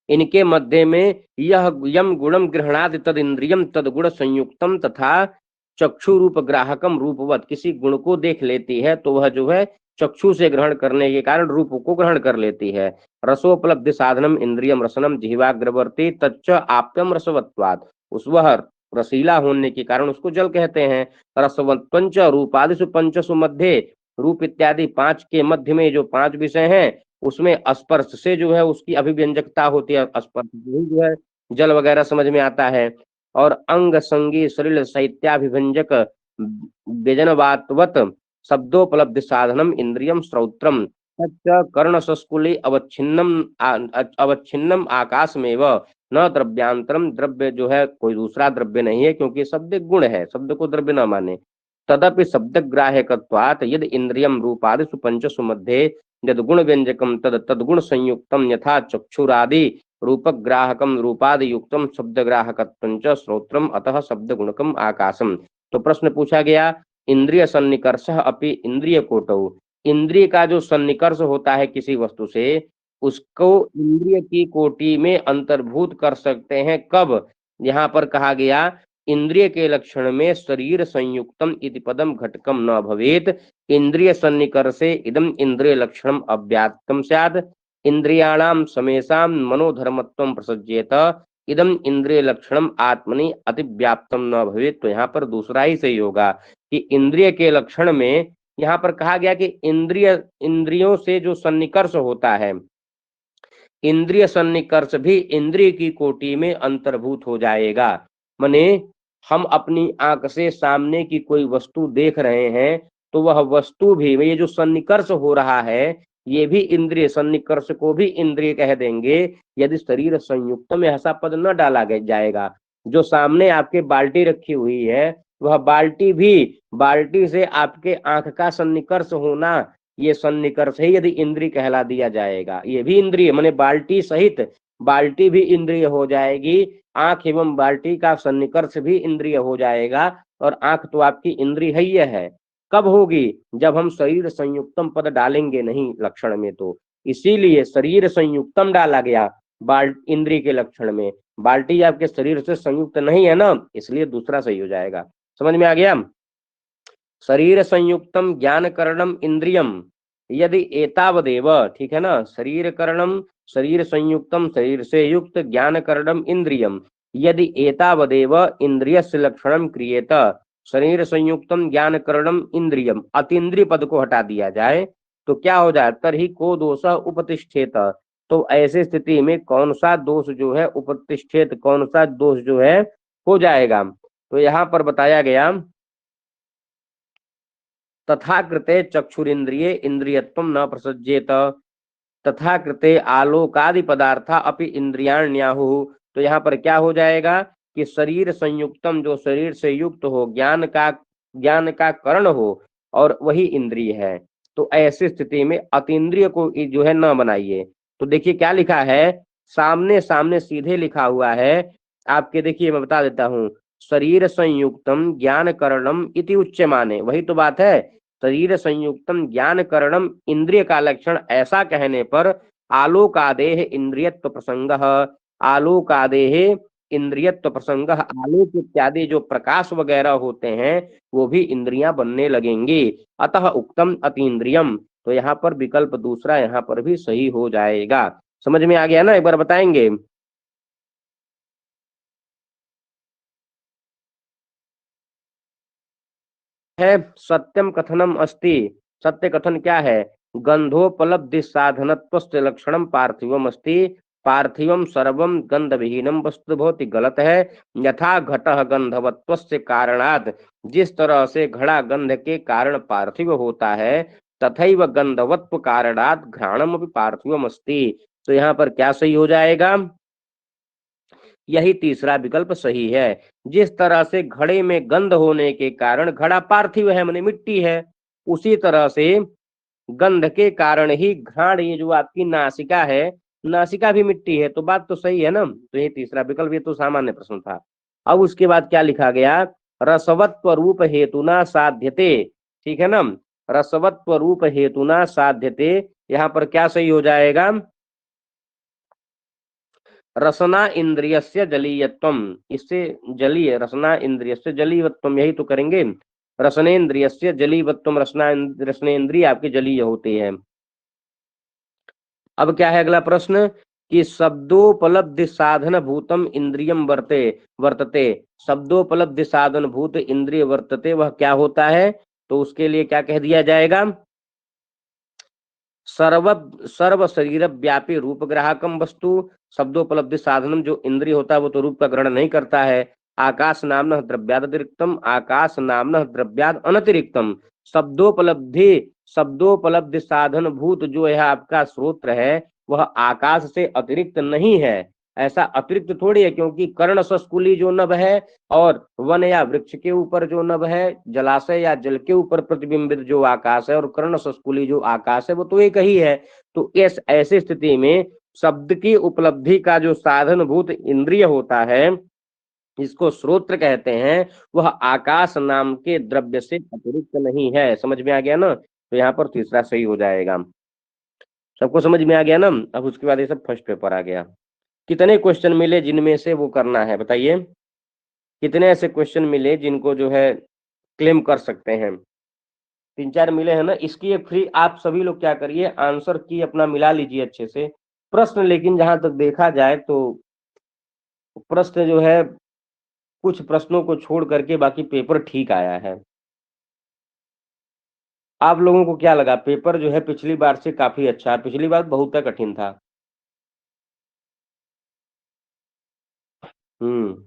इनके मध्य में यह यम गुणम गृहणादि तद इंद्रियम तद गुण संयुक्तम तथा चक्षु रूप ग्राहकम रूपवत, किसी गुण को देख लेती है तो वह जो है चक्षु से ग्रहण करने के कारण रूप को ग्रहण कर लेती है। रसोपलब्धि साधनम इंद्रियम रसनम जिह्वाग्रवर्ती तच्च आप्यम रसवत्वात्, उस वह रसीला होने के कारण उसको जल कहते हैं। रसवत्वंच रूपादिषु पंचसु मध्य, रूप इत्यादि 5 के मध्य में जो 5 विषय हैं उसमें स्पर्श से जो है उसकी अभिव्यंजकता होती है, स्पर्श से ही जो है जल वगैरह समझ में आता है। और अंग संगी शरीर साहित्याभिव्यंजक व्यजनवातवत शब्दोपलब्धि साधनम इंद्रियम श्रौत्रम तच्च कर्ण सस्कुले अवच्छिन्नम आकाश में व न द्रव्यांतरम, द्रव्य जो है कोई दूसरा द्रव्य नहीं है क्योंकि शब्द एक गुण है, शब्द को द्रव्य न माने। तदपि शब्दग्राह्यकत्वात् यद इंद्रियम रूपादिषु पंचसु मध्ये यद गुण व्यंजकम तद तद्गुण संयुक्तम यथा चक्षुरादि रूपग्राहकम रूपादि युक्तम शब्दग्राहकत्वं च श्रोत्रम अतः शब्दगुणकम आकाशम। तो प्रश्न पूछा गया इंद्रिय सन्निकर्ष अपि इंद्रिय कोटौ, इंद्रिय का जो सन्निकर्ष होता है किसी वस्तु से उसको इंद्रिय की कोटि में अंतर्भूत कर सकते हैं कब? यहाँ पर कहा गया इंद्रिय के लक्षण में शरीर संयुक्तम इति पदम घटकम न भवेत, इंद्रिय सन्निकर्षे इदम इंद्रिय लक्षणम अव्याप्तम स्यात्, इंद्रियाणाम समेषाम मनोधर्मत्वम प्रसज्येत, इदम इंद्रिय लक्षणम आत्मनि अतिव्याप्तम न भवेत। तो यहाँ पर दूसरा ही सही होगा कि इंद्रिय के लक्षण में यहाँ पर कहा गया कि इंद्रियों से जो सन्निकर्ष होता है, इंद्रिय सन्निकर्ष भी इंद्रिय की कोटि में अंतर्भूत हो जाएगा। माने हम अपनी आंख से सामने की कोई वस्तु देख रहे हैं तो वह वस्तु भी, ये जो सन्निकर्ष हो रहा है ये भी इंद्रिय, सन्निकर्ष को भी इंद्रिय कह देंगे यदि शरीर संयुक्त में ऐसा पद न डाला जाएगा। जो सामने आपके बाल्टी रखी हुई है वह बाल्टी भी, बाल्टी से आपके आंख का सन्निकर्ष होना, ये सन्निकर्ष ही यदि इंद्रिय कहला दिया जाएगा। ये भी इंद्रिय माने बाल्टी सहित बाल्टी भी इंद्रिय हो जाएगी, आंख एवं बाल्टी का सन्निकर्ष भी इंद्रिय हो जाएगा, और आंख तो आपकी इंद्रिय ही है। कब होगी? जब हम शरीर संयुक्तम पद डालेंगे नहीं लक्षण में। तो इसीलिए शरीर संयुक्तम डाला गया इंद्रिय के लक्षण में, बाल्टी आपके शरीर से संयुक्त नहीं है ना, इसलिए दूसरा सही हो जाएगा। समझ में आ गया? शरीर संयुक्तम ज्ञान करणम इंद्रियम यदि एतावदेव, ठीक है ना, शरीर करणम शरीर संयुक्तम शरीर से युक्त ज्ञान करणम इंद्रियम यदि एतावदेव इंद्रियस्य लक्षणम क्रियेत, शरीर संयुक्तम ज्ञान करणम इंद्रियम, अतीन्द्रिय पद को हटा दिया जाए तो क्या हो जाए? तरहि को दोष उपतिष्ठेत, तो ऐसे स्थिति में कौन सा दोष जो है उपतिष्ठेत, कौन सा दोष जो है हो जाएगा? तो यहाँ पर बताया गया तथा कृते चक्षुरिंद्रिये इंद्रियत्वं न प्रसज्येत, तथा कृते आलोकादि पदार्था अपि इंद्रियाण्याहुः। तो यहाँ पर क्या हो जाएगा कि शरीर संयुक्तम, जो शरीर से युक्त हो, ज्ञान का करण हो और वही इंद्रिय है, तो ऐसी स्थिति में अतीन्द्रिय को जो है न बनाइए। तो देखिए क्या लिखा है, सामने सामने सीधे लिखा हुआ है आपके, देखिए मैं बता देता हूँ, शरीर संयुक्तम ज्ञान करणम इति उच्यमाने, वही तो बात है, शरीर संयुक्तम ज्ञान करणम इंद्रिय का लक्षण ऐसा कहने पर आलोकादेह इंद्रियत्व प्रसंग, आलोकादेह इंद्रियत्व प्रसंग, आलोक इत्यादि जो प्रकाश वगैरह होते हैं वो भी इंद्रियां बनने लगेंगी। अतः उक्तम अतीन्द्रियम, तो यहाँ पर विकल्प दूसरा यहाँ पर भी सही हो जाएगा। समझ में आ गया ना? एक बार बताएंगे। है सत्यम कथनम अस्ति, सत्य कथन क्या है? गंधोपलब्धि साधनत्वस्य लक्षणम पार्थिवम अस्ति, पार्थिवम सर्वम गंध विहीनम वस्तु, बहुत ही गलत है। यथा घटः गंधवत्वस्य कारणात्, जिस तरह से घड़ा गंध के कारण पार्थिव होता है, तथैव गंधवत्व कारणात् घ्राणम अपि पार्थिवम अस्ति। तो यहाँ पर क्या सही हो जाएगा? यही तीसरा विकल्प सही है। जिस तरह से घड़े में गंध होने के कारण घड़ा पार्थिव है माने मिट्टी है, उसी तरह से गंध के कारण ही घ्राण, ये जो आपकी नासिका है, नासिका भी मिट्टी है। तो बात तो सही है ना? तो ये तीसरा विकल्प, ये तो सामान्य प्रश्न था। अब उसके बाद क्या लिखा गया? रसवत्व रूप हेतुना साध्यते, ठीक है ना, रसवत्व रूप हेतुना साध्यते, यहाँ पर क्या सही हो जाएगा? रसना इंद्रियस्य जलीयत्वम, इससे जलीय, रसना इंद्रियस्य जलीयत्वम, यही तो करेंगे। रसनेन्द्रियस्य जलीयत्वम, रसनेन्द्रिय आपके जलीय होते हैं। अब क्या है अगला प्रश्न कि शब्दोपलब्धि साधन भूतम इंद्रियम वर्तते, शब्दोपलब्धि साधन भूत इंद्रिय वर्तते, वह क्या होता है? तो उसके लिए क्या कह दिया जाएगा? सर्व शरीर व्यापी रूप ग्राहकम वस्तु, शब्दोपलब्धि साधनम, जो इंद्रिय होता है वो तो रूप का ग्रहण नहीं करता है। आकाश नामनः द्रव्याद अतिरिक्तम, आकाश नामनः द्रव्याद अनतिरिक्तम, शब्दोपलब्धि साधन भूत जो है आपका श्रोत्र है वह आकाश से अतिरिक्त नहीं है। ऐसा अतिरिक्त थोड़ी है, क्योंकि कर्ण सस्कुली जो नभ है और वन या वृक्ष के ऊपर जो नभ है, जलाशय या जल के ऊपर प्रतिबिंबित जो आकाश है, और कर्ण सस्कुली जो आकाश है, वो तो एक ही है। तो इस ऐसी स्थिति में शब्द की उपलब्धि का जो साधनभूत इंद्रिय होता है, इसको श्रोत्र कहते हैं, वह आकाश नाम के द्रव्य से अतिरिक्त नहीं है। समझ में आ गया ना? तो यहाँ पर तीसरा सही हो जाएगा। सबको समझ में आ गया ना? अब उसके बाद ये सब फर्स्ट पेपर आ गया। कितने क्वेश्चन मिले जिनमें से वो करना है, बताइए? कितने ऐसे क्वेश्चन मिले जिनको जो है क्लेम कर सकते हैं? 3-4 मिले हैं ना? इसकी एक फ्री, आप सभी लोग क्या करिए, आंसर की अपना मिला लीजिए अच्छे से प्रश्न। लेकिन जहां तक देखा जाए तो प्रश्न जो है, कुछ प्रश्नों को छोड़ करके बाकी पेपर ठीक आया है। आप लोगों को क्या लगा, पेपर जो है पिछली बार से काफी अच्छा है? पिछली बार बहुत कठिन था। हम्म।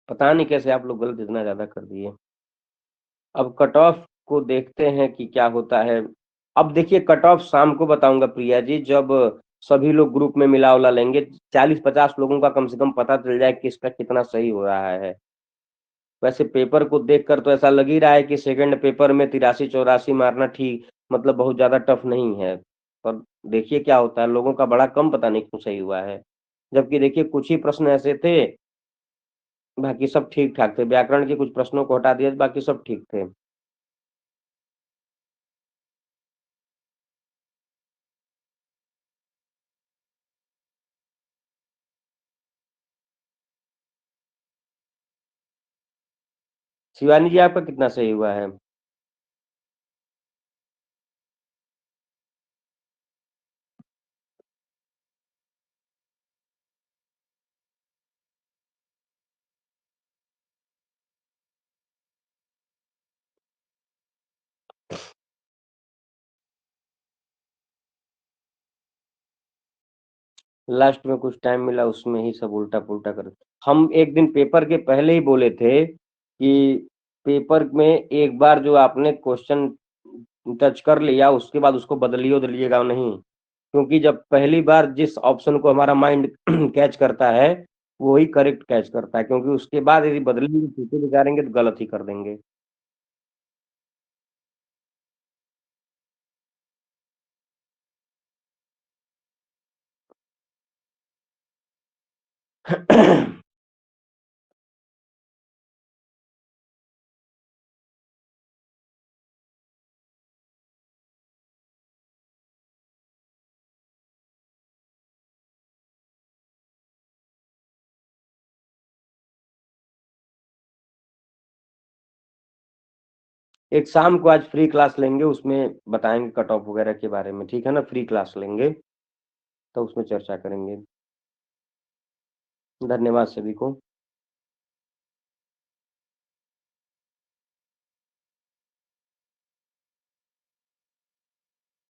पता नहीं कैसे आप लोग गलत इतना ज्यादा कर दिए। अब कट ऑफ को देखते हैं कि क्या होता है। अब देखिए, कट ऑफ शाम को बताऊंगा प्रिया जी, जब सभी लोग ग्रुप में मिला उला लेंगे, 40-50 लोगों का कम से कम पता चल जाए किसका कितना सही हो रहा है। वैसे पेपर को देखकर तो ऐसा लग ही रहा है कि सेकंड पेपर में 83-84 मारना ठीक, मतलब बहुत ज्यादा टफ नहीं है। पर देखिए क्या होता है, लोगों का बड़ा कम पता नहीं क्यों सही हुआ है। जबकि देखिए कुछ ही प्रश्न ऐसे थे, बाकी सब ठीक ठाक थे। व्याकरण के कुछ प्रश्नों को हटा दिया, बाकी सब ठीक थे। शिवानी जी, आपका कितना सही हुआ है? लास्ट में कुछ टाइम मिला, उसमें ही सब उल्टा पुल्टा कर। हम एक दिन पेपर के पहले ही बोले थे कि पेपर में एक बार जो आपने क्वेश्चन टच कर लिया, उसके बाद उसको बदलिए बदलिएगा नहीं। क्योंकि जब पहली बार जिस ऑप्शन को हमारा माइंड कैच करता है, वही करेक्ट कैच करता है। क्योंकि उसके बाद यदि बदलेंगे, पीछे बिगाड़ेंगे तो गलत ही कर देंगे। एक शाम को आज फ्री क्लास लेंगे, उसमें बताएंगे कट ऑफ वगैरह के बारे में, ठीक है ना? फ्री क्लास लेंगे तो उसमें चर्चा करेंगे। धन्यवाद सभी को।